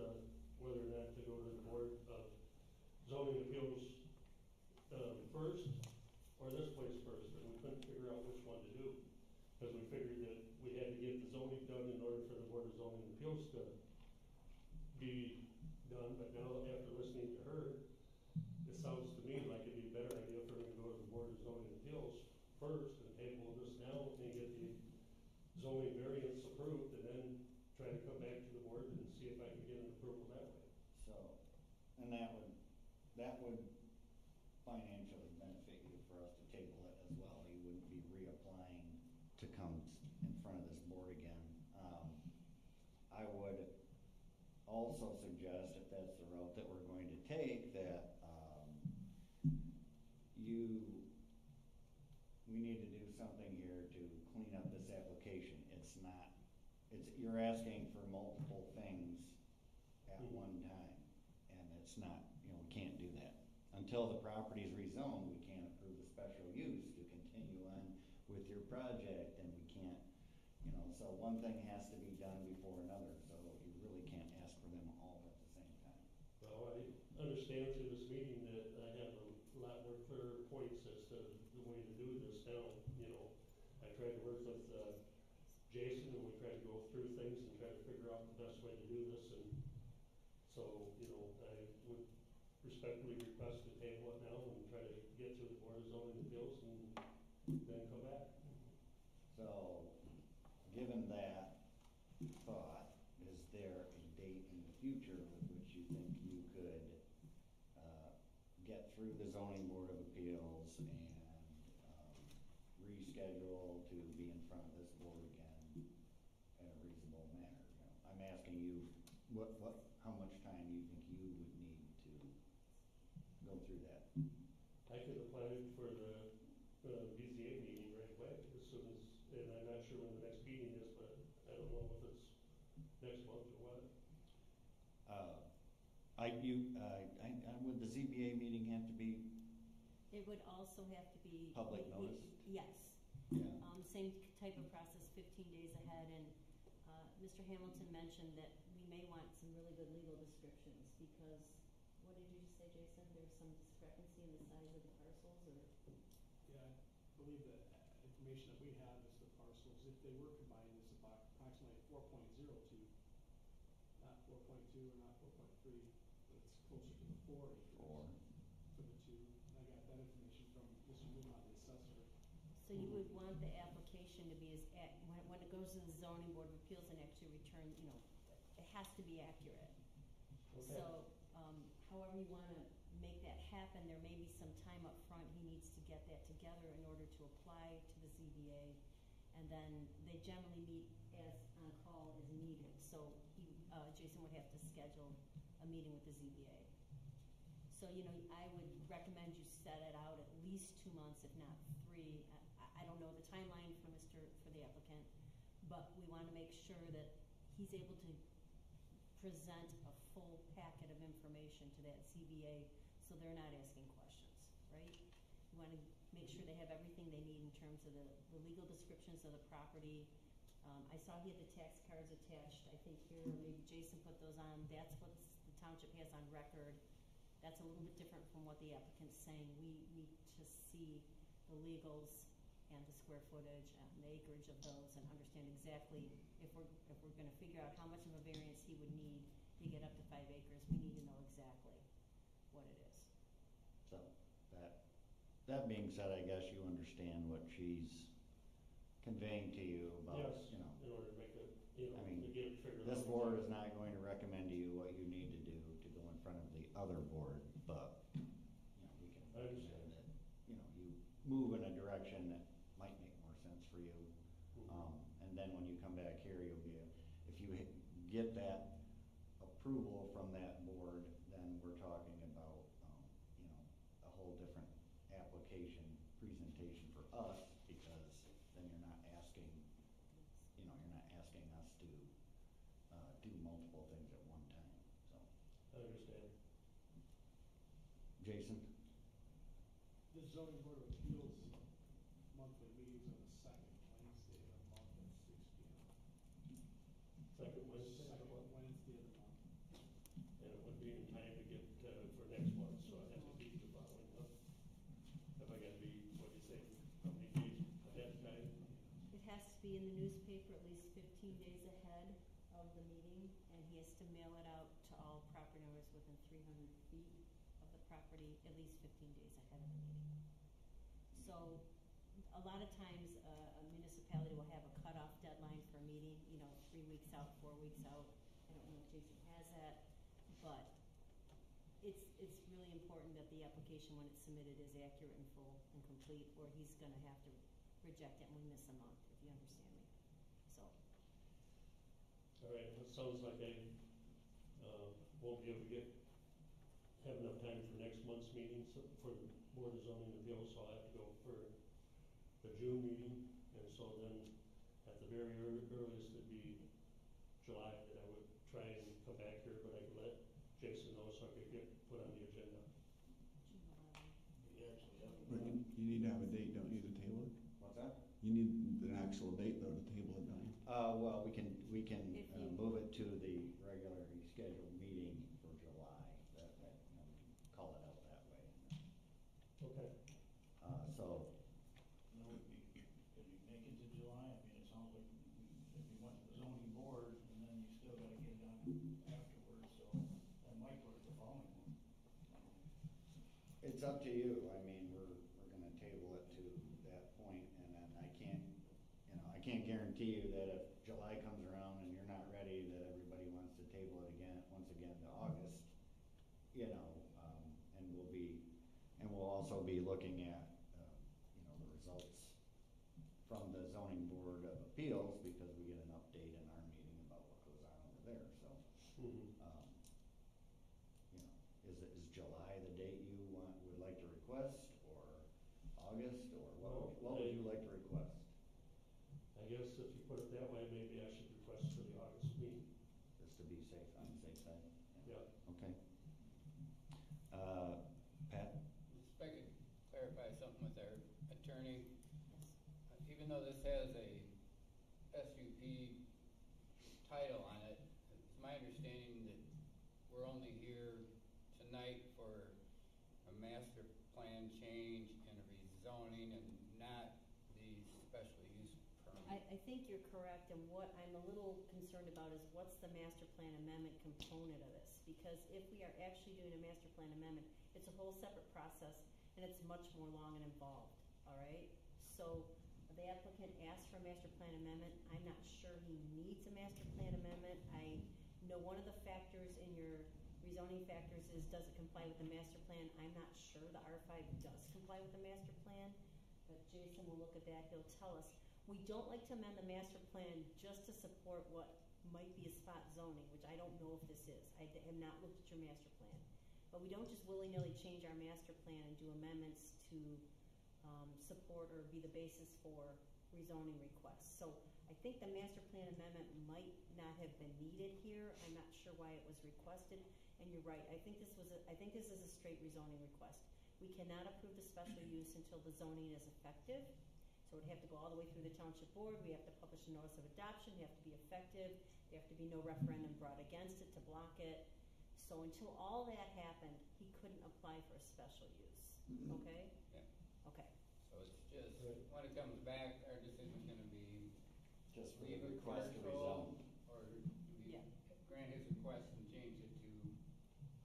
whether or not to go to the Board of Zoning Appeals first, or this place first, and we couldn't figure out which one to do. Because we figured that we had to get the zoning done in order for the Board of Zoning Appeals to be done, but now after listening to her, it sounds to me like it'd be a better idea for me to go to the Board of Zoning Appeals first and table this now and get the zoning variance approved and then try to come back to the board and see if I can get an approval that way. So, and that would financially benefit you for us to table it as well. You wouldn't be reapplying to come in front of this board again. I would also suggest, if that's the route that we're going to take, that we need to do something here to clean up this application. You're asking for multiple things at one time, and it's not, we can't do that. Until the property is rezoned, we can't approve a special use to continue on with your project, and we can't, so one thing has to be done before another, so you really can't ask for them all at the same time. Well, I understand through this meeting that I have a lot more clear points as to the way to do this now. I tried to work with Jason, and we tried to go through things and try to figure out the best way to do this, and so, I would respectfully request to table it now and try to get through the Board of Zoning Appeals and then come back. So, given that thought, is there a date in the future with which you think you could get through the Zoning Board of Appeals and reschedule to be in front of this board again in a reasonable manner? I'm asking you, how much time you think you would need to go through that? I could apply it for the BZA meeting right away, as soon as, and I'm not sure when the next meeting is, but I don't know if it's next month or what. Would the ZBA meeting have to be It would also have to be. public notice? Yes. Yeah. Same type of process, 15 days ahead, and Mr. Hamilton mentioned that we may want some really good legal descriptions, because, what did you just say, Jason? There's some discrepancy in the size of the parcels, or? Yeah, I believe the information that we have is the parcels, if they were combined, is about approximately 4.02, not 4.2 or not 4.3, but it's closer to the 4 acres. For the two. I got that information from Mr. Newmont, the assessor. So you would want the application to be when it goes to the zoning board of appeals and actually return, it has to be accurate. Okay. So, however you wanna make that happen, there may be some time up front, he needs to get that together in order to apply to the ZBA. And then they generally meet as on call as needed, so Jason would have to schedule a meeting with the ZBA. So, I would recommend you set it out at least 2 months, if not 3. I don't know the timeline for the applicant, but we want to make sure that he's able to present a full packet of information to that ZBA, so they're not asking questions, right? You want to make sure they have everything they need in terms of the legal descriptions of the property. I saw he had the tax cards attached, I think here, maybe Jason put those on. That's what the township has on record. That's a little bit different from what the applicant's saying. We need to see the legals and the square footage and the acreage of those, and understand exactly if we're gonna figure out how much of a variance he would need to get up to 5 acres. We need to know exactly what it is. So, that being said, I guess you understand what she's conveying to you about, Yes, in order to make it, I mean, to get it figured out. this board is not going to recommend to you what you need to do to go in front of the other board, but, we can I understand. recommend that, you move in a direction that get that approval from that board, then we're talking about, a whole different application presentation for us, because then you're not asking us to, do multiple things at one time, so. I understand. Jason? The zoning board of appeals monthly meetings on the second Wednesday of the month at 6 p.m. Second Wednesday, Second what? Wednesday of the month. And it would be in time to get, for next month, so I'd have to be the following month. If I gotta be, what do you say, how many days ahead of time? It has to be in the newspaper at least 15 days ahead of the meeting, and he has to mail it out to all property owners within 300 feet of the property at least 15 days ahead of the meeting. So, a lot of times, a municipality will have a cutoff deadline for a meeting, 3 weeks out, 4 weeks out. I don't know if Jason has that, but it's really important that the application, when it's submitted, is accurate and full and complete, or he's gonna have to reject it and we miss a month, if you understand me. So, All right, it sounds like I, won't be able to have enough time for next month's meeting, so for the Board of Zoning Appeals, so I'll have to go for the June meeting, and so then at the very earliest it'd be July that I would try and come back here, but I can let Jason know so I could get put on the agenda. June 11. You actually have. But you need to have a date, don't you, to table it? What's that? You need an actual date though to table it, don't you? Well, we can If you- move it to the regularly scheduled meeting for July, we can call it out that way. Okay. So, No, can you make it to July? I mean, it sounds like if you went to the zoning board, and then you still gotta get it on afterwards, so that might put it the following one. it's up to you, I mean, we're gonna table it to that point, and then I can't guarantee you that if July comes around and you're not ready, that everybody wants to table it once again to August, and we'll also be looking at, the results from the zoning board of appeals, because we get an update in our meeting about what goes on over there, so. Mm-hmm. Is July the date you would like to request, or August, or what would you like to request? I guess if you put it that way, maybe I should request for the August meeting. Just to be safe, on the safe side? Yeah. Okay. Pat? If I could clarify something with our attorney, even though this has a SUP title on it, it's my understanding that we're only here tonight for a master plan change and a rezoning and not the special use permit. I think you're correct, and what I'm a little concerned about is what's the master plan amendment component of this? Because if we are actually doing a master plan amendment, it's a whole separate process, and it's much more long and involved, all right? So, the applicant asked for a master plan amendment. I'm not sure he needs a master plan amendment. I know one of the factors in your rezoning factors is, does it comply with the master plan? I'm not sure the R5 does comply with the master plan, but Jason will look at that. He'll tell us. We don't like to amend the master plan just to support what might be a spot zoning, which I don't know if this is. I have not looked at your master plan. But we don't just willy-nilly change our master plan and do amendments to support or be the basis for rezoning requests. So I think the master plan amendment might not have been needed here. I'm not sure why it was requested, and you're right. I think this is a straight rezoning request. We cannot approve the special use until the zoning is effective. So it'd have to go all the way through the township board. We have to publish a notice of adoption. They have to be effective. There have to be no referendum brought against it to block it. So until all that happened, he couldn't apply for a special use, okay? Yeah. Okay. So it's just, when it comes back, our decision's gonna be Just for the leave it request to commercial, rezone. or we Yeah. grant his request and change it to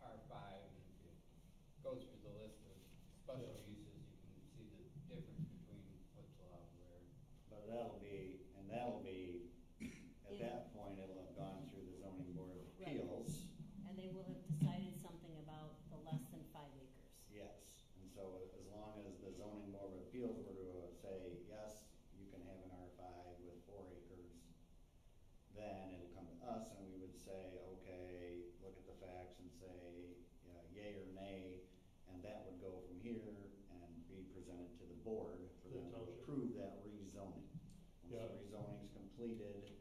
R5, and if it goes through the list of special uses, you can see the difference between what's allowed where. But that'll be, at that point, it'll have gone through the zoning board of Right. appeals. And they will have decided something about the less than 5 acres. Yes, and so as long as the zoning board of appeals were to say, yes, you can have an R5 with 4 acres, then it'll come to us and we would say, okay, look at the facts and say, yay or nay, and that would go from here and be presented to the board for The them to township. approve that rezoning. Once Yeah. the rezoning's completed,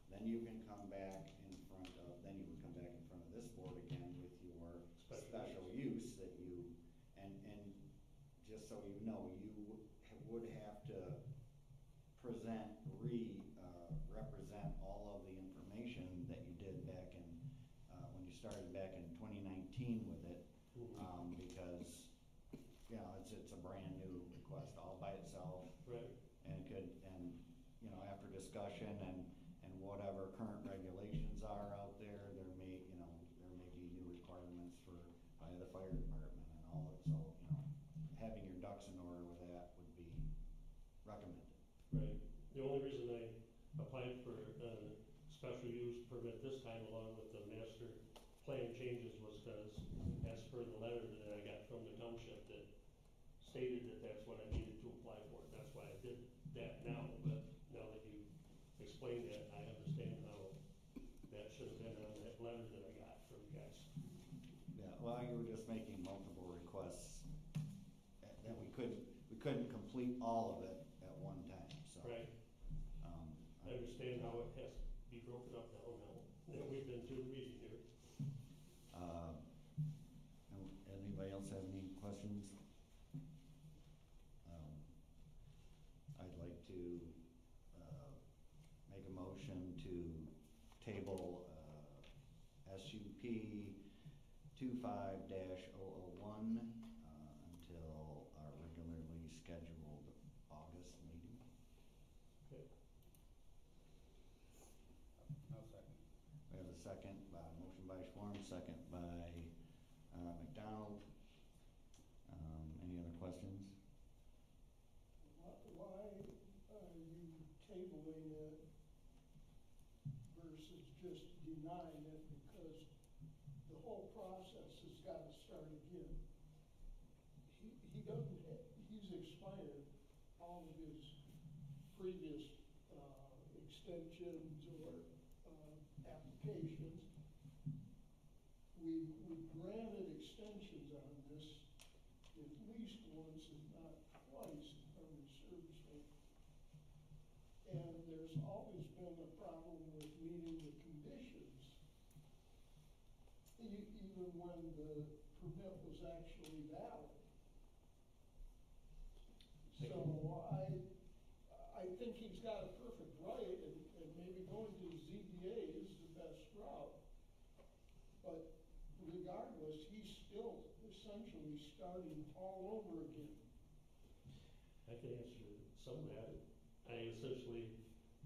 then you can come back in front of, then you would come back in front of this board again with your special use that you, and just so you know, you would have to present, represent all of the information that you did back in, when you started back in 2019 with it, because, you know, it's a brand new request all by itself. Right. And it could, and, you know, after discussion and whatever current regulations are out there, there may be new requirements by the fire department and all that, so, you know, having your ducks in order with that would be recommended. Right. The only reason I applied for a special use permit this time along with the master plan changes was because as per the letter that I got from the township that stated that that's what I needed to apply for. That's why I did that now, but now that you explained that, I understand how that should have been on that letter that I got from you guys. Yeah, well, you were just making multiple requests that we couldn't complete all of it at one time, so. Right. I understand how it has to be broken up now, that we've been through the meeting here. Anybody else have any questions? I'd like to make a motion to table SUP 25-001 until our regularly scheduled August meeting. Okay. I'll second. We have a second, motion by Schwarm, second by McDonald. Any other questions? Why are you tabling it versus just denying it? Because the whole process has got to start again. He doesn't have, he's expired all of his previous extensions or applications. We granted extensions on this at least once, if not twice, if memory serves me. And there's always been a problem with meeting the conditions, even when the permit was actually valid. So I think he's got a perfect right, and maybe going to the ZBA is the best route. But regardless, he's still essentially starting all over again. I can answer some of that. I essentially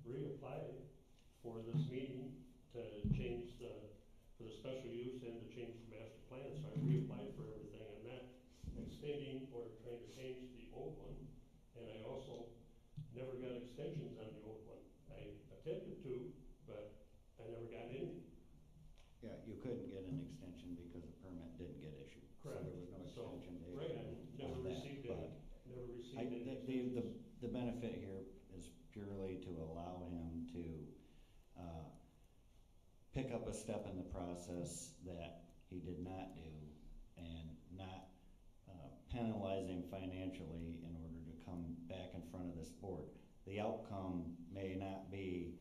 reapplied for this meeting to change for the special use and to change the master plan, so I reapplied for everything. I'm not extending or trying to change the old one, and I also never got extensions on the old one. I attempted to, but I never got any. Yeah, you couldn't get an extension because the permit didn't get issued. Correct. So there was no extension date. Right, I never on that, received but any, never received any extensions. The benefit here is purely to allow him to pick up a step in the process that he did not do and not penalize him financially in order to come back in front of this board. The outcome may not be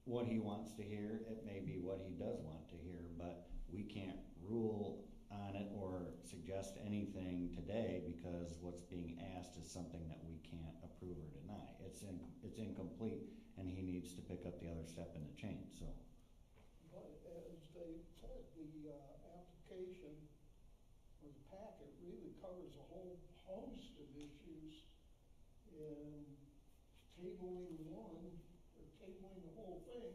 what he wants to hear, it may be what he does want to hear, but we can't rule on it or suggest anything today because what's being asked is something that we can't approve or deny. It's incomplete, and he needs to pick up the other step in the chain, so. But as they said, the application or the packet really covers a whole host of issues, and tabling one or tabling the whole thing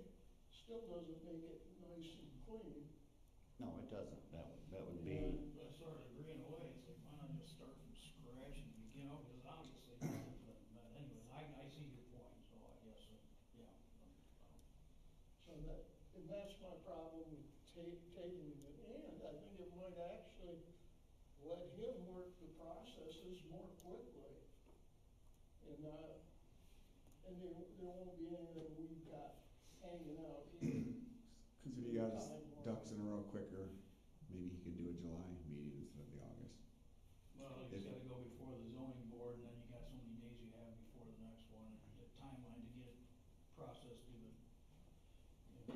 still doesn't make it nice and clean. No, it doesn't. That would be. And I sort of agree in a way, it's like, why not just start from scratch and begin over, because obviously, but anyway, I see your point, so I guess, yeah. So that's my problem with tabling it, and I think it might actually let him work the processes more quickly. And there won't be anything we've got hanging out here. Cause if you got his timeline. ducks in a row quicker, maybe he could do a July meeting instead of the August. Well, you just gotta go before the zoning board, and then you got so many days you have before the next one, and the timeline to get it processed to the, to the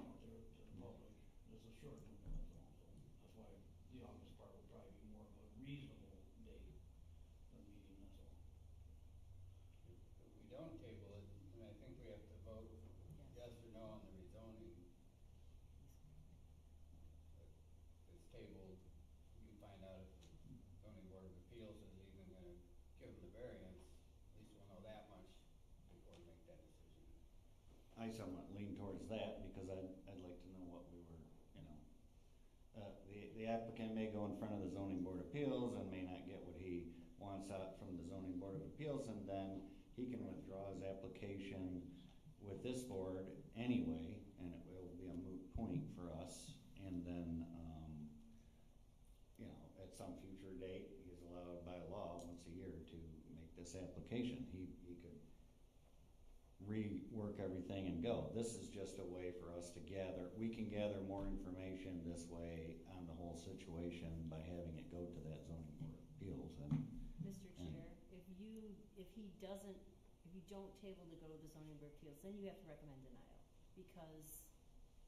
public is a short one, that's all. So that's why the August part would probably be more of a reasonable date, the meeting, that's all. If we don't table it, then I think we have to vote yes or no on the rezoning. If it's tabled, we can find out if the zoning board of appeals is even gonna give them the variance. At least we'll know that much before we make that decision. I somewhat lean towards that because I'd like to know what we were, you know. The applicant may go in front of the zoning board of appeals and may not get what he wants out from the zoning board of appeals, and then he can withdraw his application with this board anyway, and it will be a moot point for us. And then, you know, at some future date, he's allowed by law once a year to make this application. He could rework everything and go. This is just a way for us to gather, we can gather more information this way on the whole situation by having it go to that zoning board of appeals. And Mr. Chair, if you don't table to go to the zoning board of appeals, then you have to recommend denial, because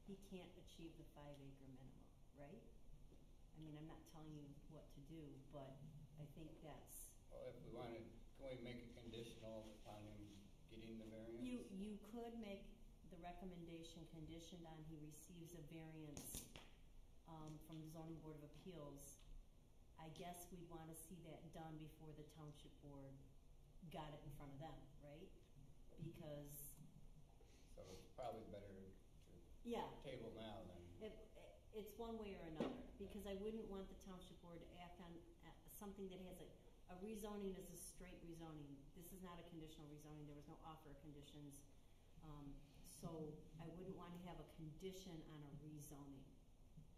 he can't achieve the 5-acre minimum, right? I mean, I'm not telling you what to do, but I think that's, Well, if we wanted, can we make it conditional upon him getting the variance? you could make the recommendation conditioned on he receives a variance, from the zoning board of appeals. I guess we'd wanna see that done before the township board got it in front of them, right? Because, So it's probably better to yeah, table now than. it's one way or another, because I wouldn't want the township board to act on something that has a rezoning is a straight rezoning. This is not a conditional rezoning, there was no offer of conditions. So I wouldn't want to have a condition on a rezoning,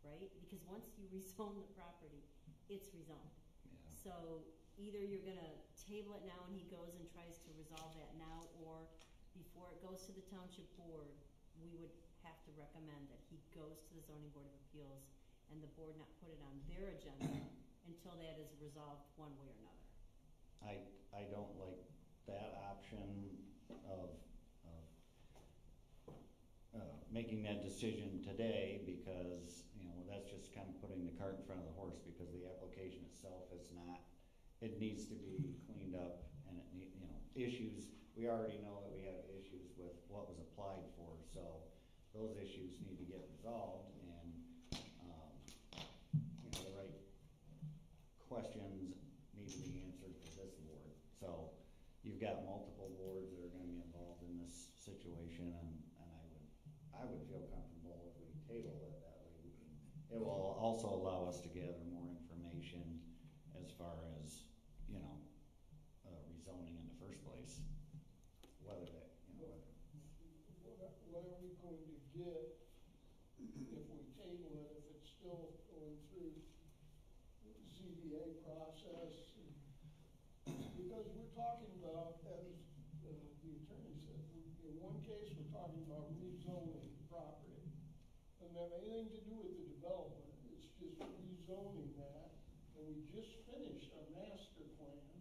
right? Because once you rezone the property, it's rezoned. yeah. So either you're gonna table it now and he goes and tries to resolve that now, or before it goes to the township board, we would have to recommend that he goes to the zoning board of appeals and the board not put it on their agenda until that is resolved one way or another. I don't like that option of making that decision today, because, you know, that's just kind of putting the cart in front of the horse, because the application itself is not, it needs to be cleaned up, and it need, you know, issues, we already know that we have issues with what was applied for, so those issues need to get resolved, and, you know, the right questions need to be answered for this board. So you've got multiple boards that are gonna be involved in this situation, and I would feel comfortable if we table it that way. We can, it will also allow us to gather more information as far as, you know, rezoning in the first place. Whether that, you know, What are we going to get if we table it, if it's still going through the ZBA process? Because we're talking about, as the attorney said, in one case, we're talking about rezoning property. Doesn't have anything to do with the development, it's just rezoning that. And we just finished our master plan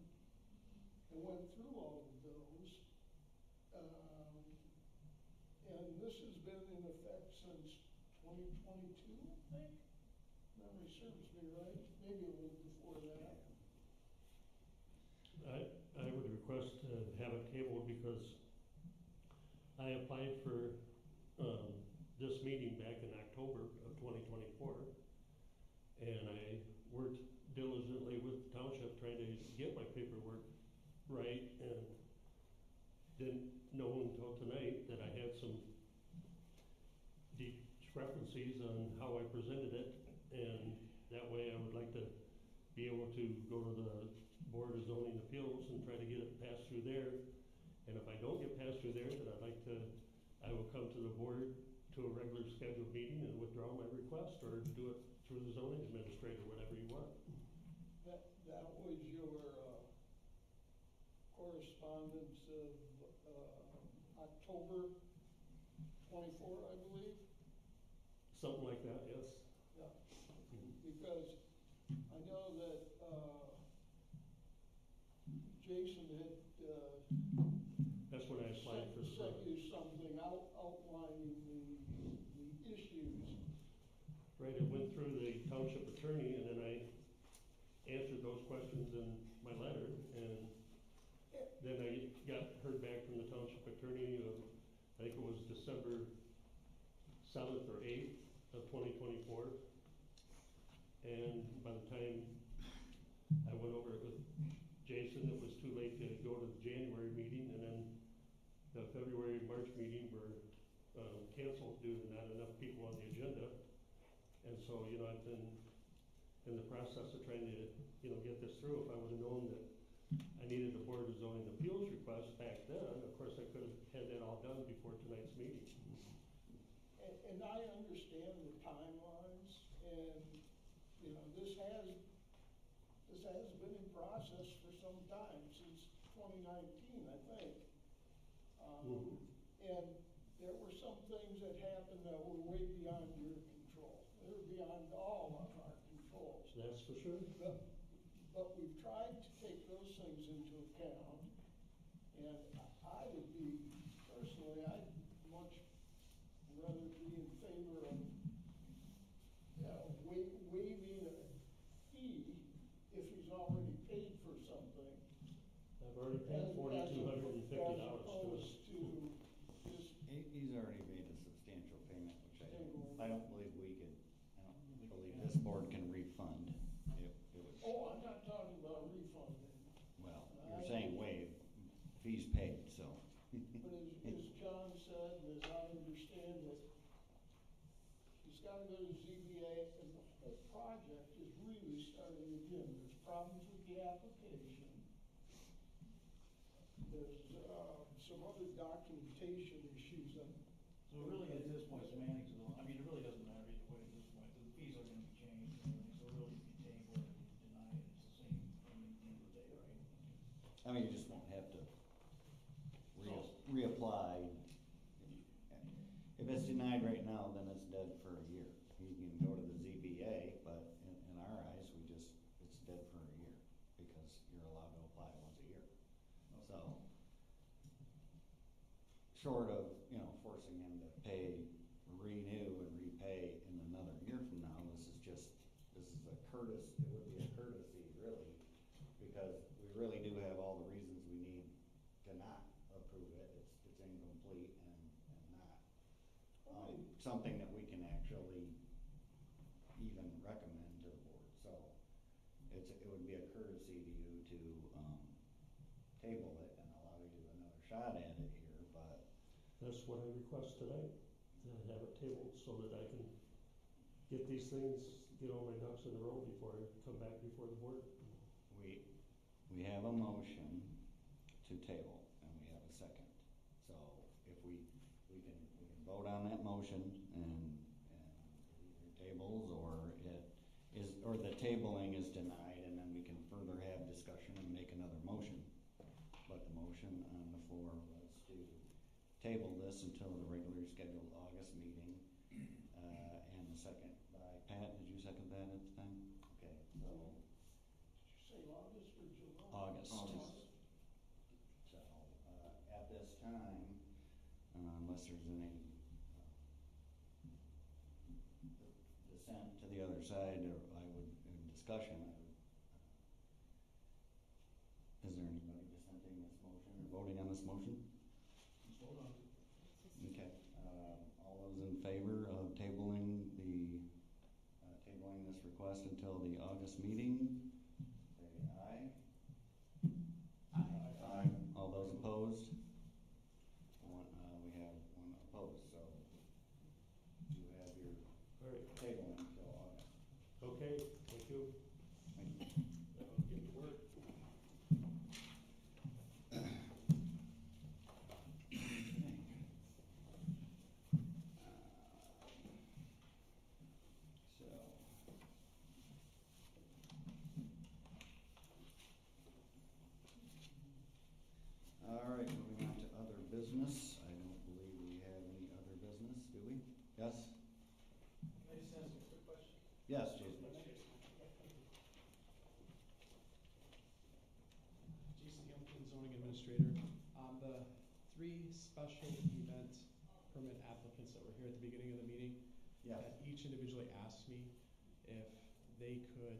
and went through all of those. And this has been in effect since 2022, I think. Memory serves me right, maybe a little before that. I would request to have it tabled because I applied for, this meeting back in October of 2024. And I worked diligently with the township trying to get my paperwork right, and didn't know until tonight that I had some discrepancies on how I presented it. And that way I would like to be able to go to the Board of Zoning Appeals and try to get it passed through there. And if I don't get passed through there, then I will come to the board to a regular scheduled meeting and withdraw my request, or do it through the zoning administrator, whatever you want. That was your correspondence of October 24, I believe? Something like that, yes. Yeah, Mhm. because I know that, Jason had, That's when I applied for the sent permit. you something outlining the issues. Right, it went through the township attorney, and then I answered those questions in my letter, and then I heard back from the township attorney, I think it was December 7th or 8th of 2024. And by the time I went over it with Jason, it was too late to go to the January meeting, and then the February and March meeting were canceled due to not enough people on the agenda. And so, I've been in the process of trying to, get this through. If I would've known that I needed a Board of Zoning Appeals request back then, of course, I could've had that all done before tonight's meeting. And I understand the timelines, and, this has been in process for some time, since 2019, I think. Mhm. And there were some things that happened that were way beyond your control. They were beyond all of our controls. That's for sure. But we've tried to take those things into account, and I would be, personally, I'd much rather be in favor of, waiving a fee if he's already paid for something. I've already paid $4,250 to As us. opposed to just, He's already made a substantial payment, which Table. I don't believe this board can refund. It would, oh, I'm not talking about refunding. well, you're saying waive, fees paid, so. But as John said, and as I understand it, he's gotta go to ZBA, and the whole project is really starting again. There's problems with the application. There's, some other documentation issues that. So really, at this point, semantics is all, I mean, it really doesn't matter either way at this point, the fees are gonna be changed and everything, so really, if you table it or you deny it, it's the same thing at the end of the day, right? I mean, you just won't have to reapply. If it's denied right now, then it's dead for a year. You can go to the ZBA, but in our eyes, it's dead for a year, because you're allowed to apply once a year. So, short of, forcing him to renew and repay in another year from now, this is a courtesy, it would be a courtesy, really, because we really do have all the reasons we need to not approve it. It's incomplete and not something that we can actually even recommend to the board. So, it would be a courtesy to you to, table it and allow you another shot at it here, but. That's what I request tonight, to have it tabled so that I can get these things, get all my ducks in a row before I come back before the board. We have a motion to table, and we have a second. So if we can vote on that motion, and it either tables, or the tabling is denied, and then we can further have discussion and make another motion. But the motion on the floor was to table this until the regularly scheduled August meeting, and the second by Pat. Did you second that at the time? Okay, so. Did you say August or July? August. So, at this time, unless there's any dissent to the other side, or in discussion, is there anybody dissenting this motion or voting on this motion? Let's vote on it. Okay, all those in favor of tabling this request until the August meeting, say aye. Aye. All those opposed? We have one opposed, so you have your All right, tabling until August. okay, thank you. 3 special event permit applicants that were here at the beginning of the meeting. Yes. That each individually asked me if they could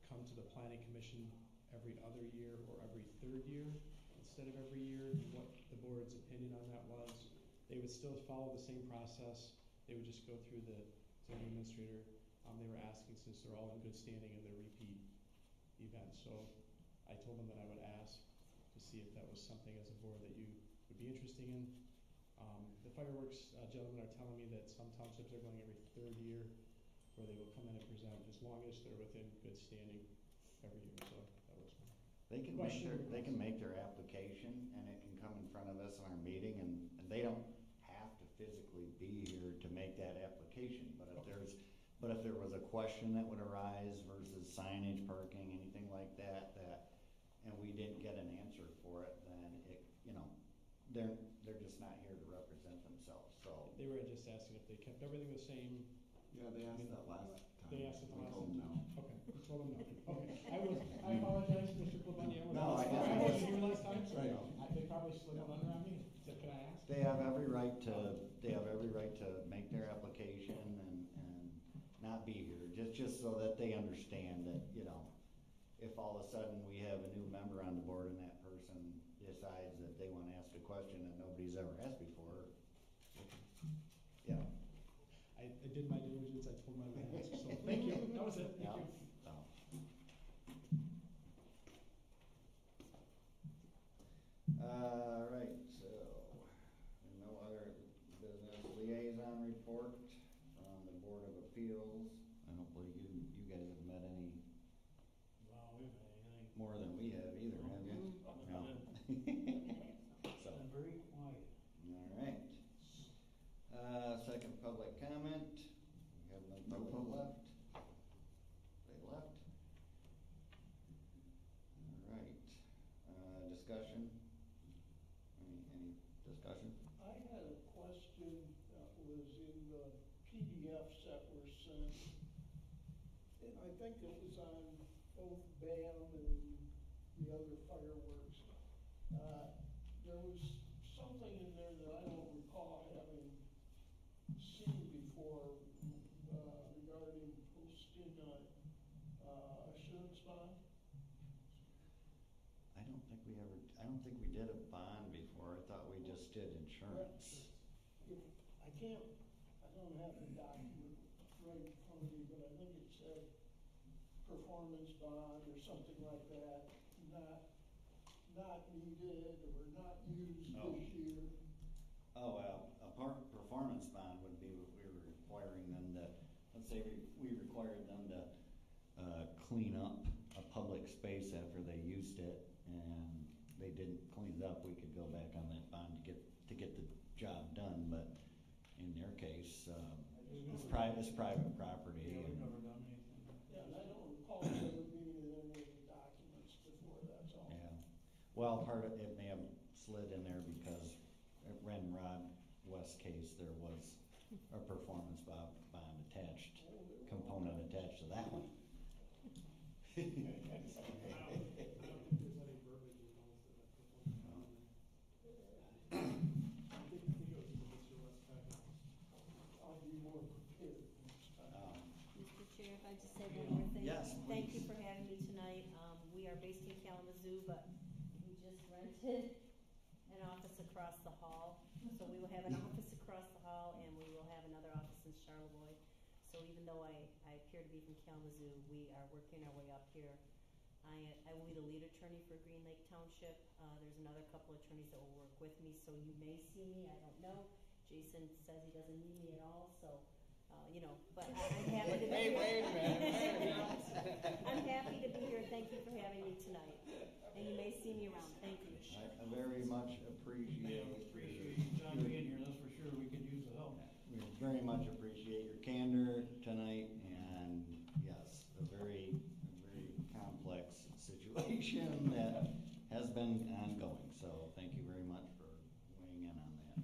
come to the planning commission every other year or every 3rd year instead of every year, and what the board's opinion on that was. They would still follow the same process. They would just go through the zoning administrator. They were asking, since they're all in good standing in their repeat events. So I told them that I would ask to see if that was something as a board that you would be interested in. The fireworks gentlemen are telling me that some townships are going every 3rd year, where they will come in and present as long as they're within good standing every year. So that was my They can make their application, and it can come in front of us in our meeting, and they don't have to physically be here to make that application. But if there was a question that would arise versus signage, parking, anything like that, and we didn't get an answer for it, then they're just not here to represent themselves, so. They were just asking if they kept everything the same. Yeah, they asked that last time. They asked it We last told time. them no. Okay, you told them no. Okay, I apologize, Mr. Klebani, I No, I wasn't guess- here last time, so Right. they probably slipped under on me. So can I ask? They have every right to make their application and not be here, just so that they understand that, if all of a sudden we have a new member on the board and that person decides that they wanna ask a question that nobody's ever asked before, I did my diligence, I told them I would ask, so thank you, that was it, Yeah, thank you. so. Right, so, no other business. Liaison report from the Board of Appeals. I don't believe you guys have met any Wow, we haven't had anything. more than we have either, have you? No. So, Been very quiet. all right. Second public comment. We have no public left. They left. All right. Discussion? Any discussion? I had a question that was in the PDFs that were sent, and I think it was on both BAM and the other fireworks. There was something in there that I don't recall having seen before, regarding posting assurance bond. I don't think we did a bond before. I thought we just did insurance. I don't have the document right in front of me, but I think it said performance bond or something like that, not needed or not used Oh. this year. Oh, well, a performance bond would be if we were requiring them to, let's say we required them to clean up a public space after they used it, and they didn't clean it up, we could go back on that bond to get the job done, but in their case, it's private property. Yeah, we've and- never done anything. Yeah, and I don't recall it ever being in any of the documents before, that's all. Yeah, well, part of it may have slid in there because at Ren Rod West case, there was a performance bond attached, component attached to that one. I don't think there's any verbiage in those that I proposed on there. I think it was in the Mr. West packet. I'll be more prepared next time. Mr. Chair, if I just say one more thing? Yes, Thank you please. for having me tonight. We are based in Kalamazoo, but we just rented an office across the hall. So we will have an office across the hall, and we will have another office in Charlevoix. So even though I appear to be from Kalamazoo, we are working our way up here. I will be the lead attorney for Green Lake Township. There's another couple attorneys that will work with me, so you may see me, I don't know. Jason says he doesn't need me at all, so, but I'm happy to be here. Wait a minute. I'm happy to be here, thank you for having me tonight. And you may see me around, thank you. I very much appreciate John being here, that's for sure, we could use the help. we very much appreciate your candor tonight, and yes, a very complex situation that has been ongoing, so thank you very much for weighing in on that.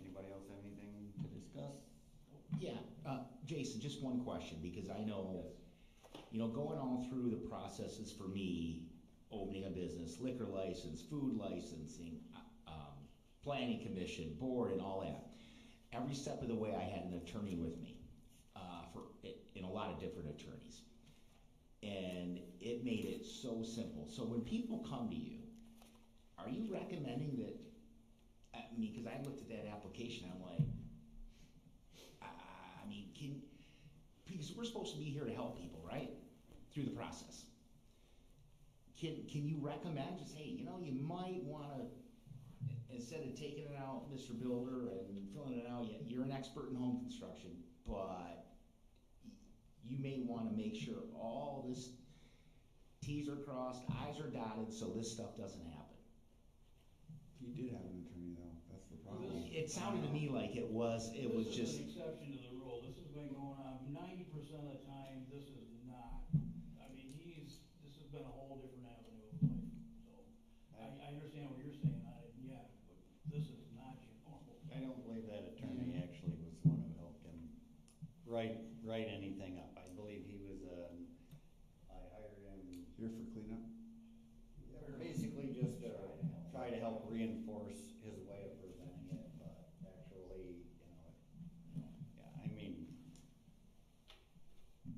Anybody else have anything to discuss? Yeah, Jason, just one question, because I know, going all through the processes for me, opening a business, liquor license, food licensing, planning commission, board, and all that. Every step of the way, I had an attorney with me, and a lot of different attorneys. And it made it so simple. So when people come to you, are you recommending that, I mean, because I looked at that application, I'm like, I mean, because we're supposed to be here to help people, right? Through the process. Can you recommend, just, hey, you know, you might want to, instead of taking it out, Mr. Builder, and filling it out, you're an expert in home construction, but you may want to make sure all this T's are crossed, I's are dotted, so this stuff doesn't happen. He did have an attorney though, that's the problem. It sounded to me like it was just. This is an exception to the rule. This has been going on 90% of the time. This is not. I mean, this has been a whole different avenue of life. So I understand what you're saying. Yeah, but this is not your normal. I don't believe that attorney actually was the one who helped him write anything up. I believe he was, I hired him. Here for cleanup? Basically just to try to help reinforce his way of presenting it, but actually, you know, yeah, I mean,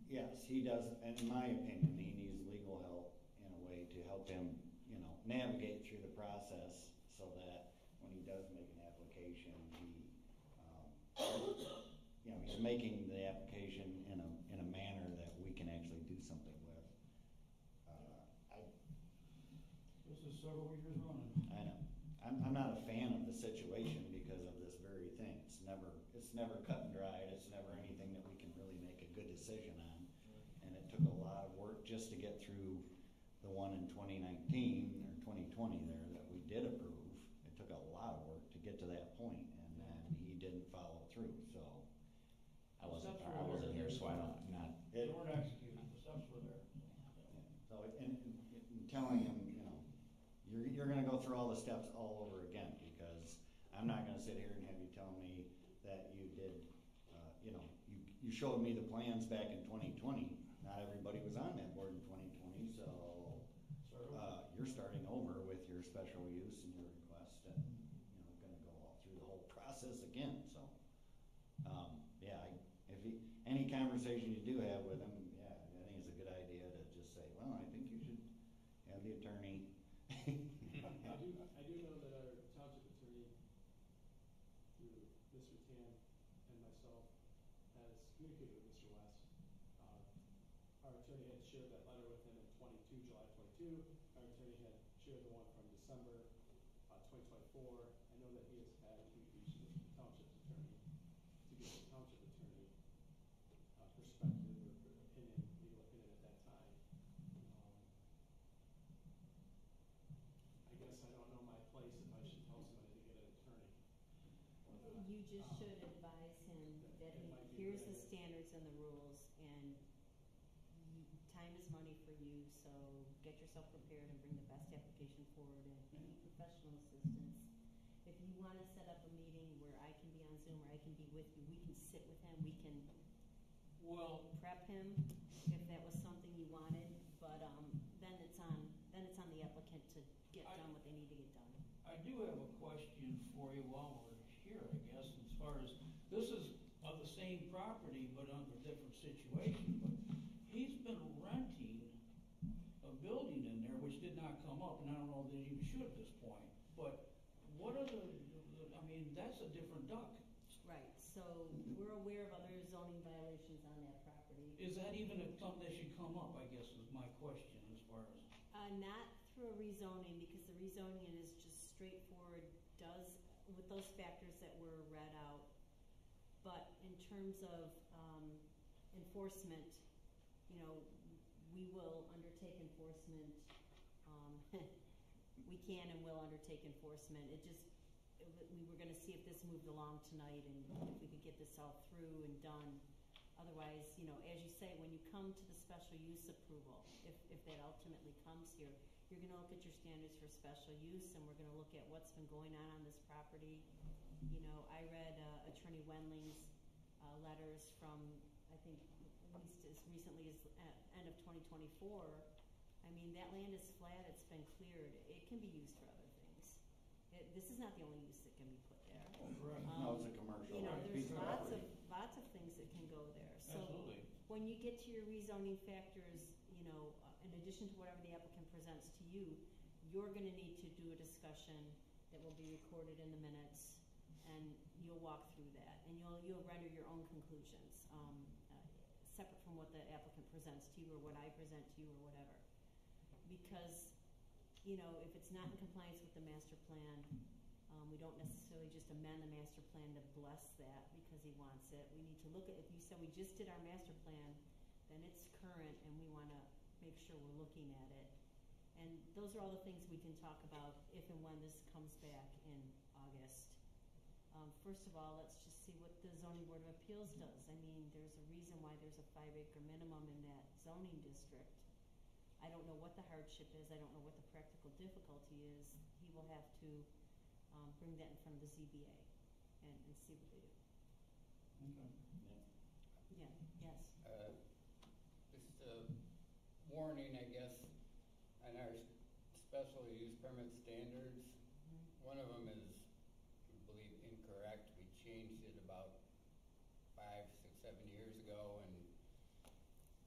yes, he does, and in my opinion, he needs legal help in a way to help him, you know, navigate through the process so that when he does make an application, you know, he's making the application in a manner that we can actually do something with. This is several years running. I know. I'm not a fan of the situation because of this very thing. It's never cut and dried. It's never anything that we can really make a good decision on. And it took a lot of work just to get through the one in 2019 or 2020 there that we did approve. It took a lot of work to get to that point, and then he didn't follow through. So I wasn't here, so I'm not. They weren't executed. The steps were there. So in telling him, you know, you're going to go through all the steps all over again, because I'm not going to sit here and have you tell me that you did, you know, you showed me the plans back in 2020. Not everybody was on that board in 2020, so you're starting over with your special use and your request, and you know, going to go all through the whole process again. So, yeah, if any conversation you do have with him, yeah, I think it's a good idea to just say, well, I think you should have the attorney. I do know that our township attorney, through Mr. Tan and myself, has communicated with Mr. West. Our attorney had shared that letter with him in July 22. Our attorney had shared the one from December 2024. I know that he has had communication with the township's attorney to get the township attorney perspective or opinion, legal opinion at that time. I guess I don't know my place if I should tell somebody to get an attorney. You just should advise him that here's the standards and the rules, and time is money for you, so get yourself prepared and bring the best application forward, and if you need professional assistance. If you want to set up a meeting where I can be on Zoom or I can be with you, we can sit with him, we can prep him if that was something you wanted, but then it's on the applicant to get done what they need to get done. I do have a question for you while we're here, I guess, as far as, this is of the same property but under a different situation, but he's been renting a building in there which did not come up, and I don't know that he should at this point, but what are I mean, that's a different duck. Right, so we're aware of other zoning violations on that property. Is that even something that should come up, I guess, is my question as far as? Not through a rezoning, because the rezoning is just straightforward, does, with those factors that were read out. But in terms of enforcement, you know, we will undertake enforcement. We can and will undertake enforcement. We were gonna see if this moved along tonight and if we could get this all through and done. Otherwise, you know, as you say, when you come to the special use approval, if that ultimately comes here, you're gonna look at your standards for special use, and we're gonna look at what's been going on this property. You know, I read Attorney Wendling's letters from, I think, at least as recently as end of 2024. I I mean, that land is flat, it's been cleared, it can be used for other things. This is not the only use that can be put there. Correct. No, it's a commercial. You know, there's piece of property. lots of things that can go there, so. Absolutely. When you get to your rezoning factors, you know, in addition to whatever the applicant presents to you, you're gonna need to do a discussion that will be recorded in the minutes, and you'll walk through that, and you'll render your own conclusions, separate from what the applicant presents to you, or what I present to you, or whatever. Because, you know, if it's not in compliance with the master plan, we don't necessarily just amend the master plan to bless that because he wants it. We need to look at, if you said we just did our master plan, then it's current and we wanna make sure we're looking at it. And those are all the things we can talk about if and when this comes back in August. First of all, let's just see what the zoning board of appeals does. I mean, there's a reason why there's a 5-acre minimum in that zoning district. I don't know what the hardship is, I don't know what the practical difficulty is. He will have to bring that in front of the ZBA and see what they do. Okay. Yeah, yes. Just a warning, I guess, on our special use permit standards. One of them is, I believe, incorrect. We changed it about 5, 6, 7 years ago, and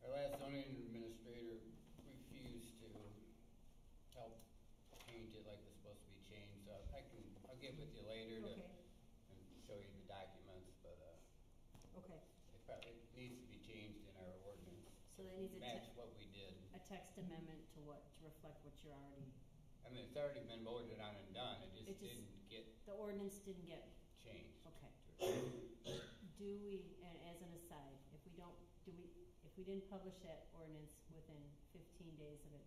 our last zoning administrator refused to help change it like it's supposed to be changed. So I'll get with you later to Okay. and show you the documents, but Okay, it needs to be changed in our ordinance. so that needs Match what we did. a text amendment to reflect what you're already, I mean, it's already been voted on and done, it It just just- didn't get the ordinance didn't get, changed. okay. Do we, and as an aside, if we didn't publish that ordinance within 15 days of it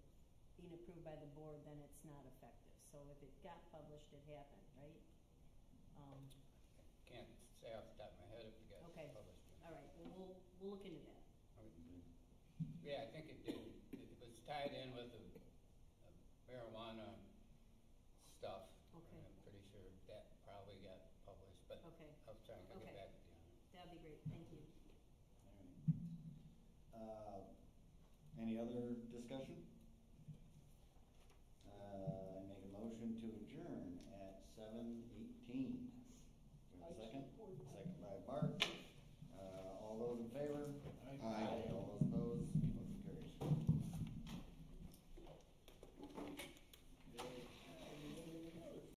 being approved by the board, then it's not effective. So if it got published, it happened, right? Can't say off the top of my head if it got Okay. published. All right, well, we'll look into that. Yeah, I think it did. It was tied in with the marijuana stuff. Okay. And I'm pretty sure that probably got published, but Okay, I'll try and get Okay. back to you on it. that'd be great, thank you. Any other discussion?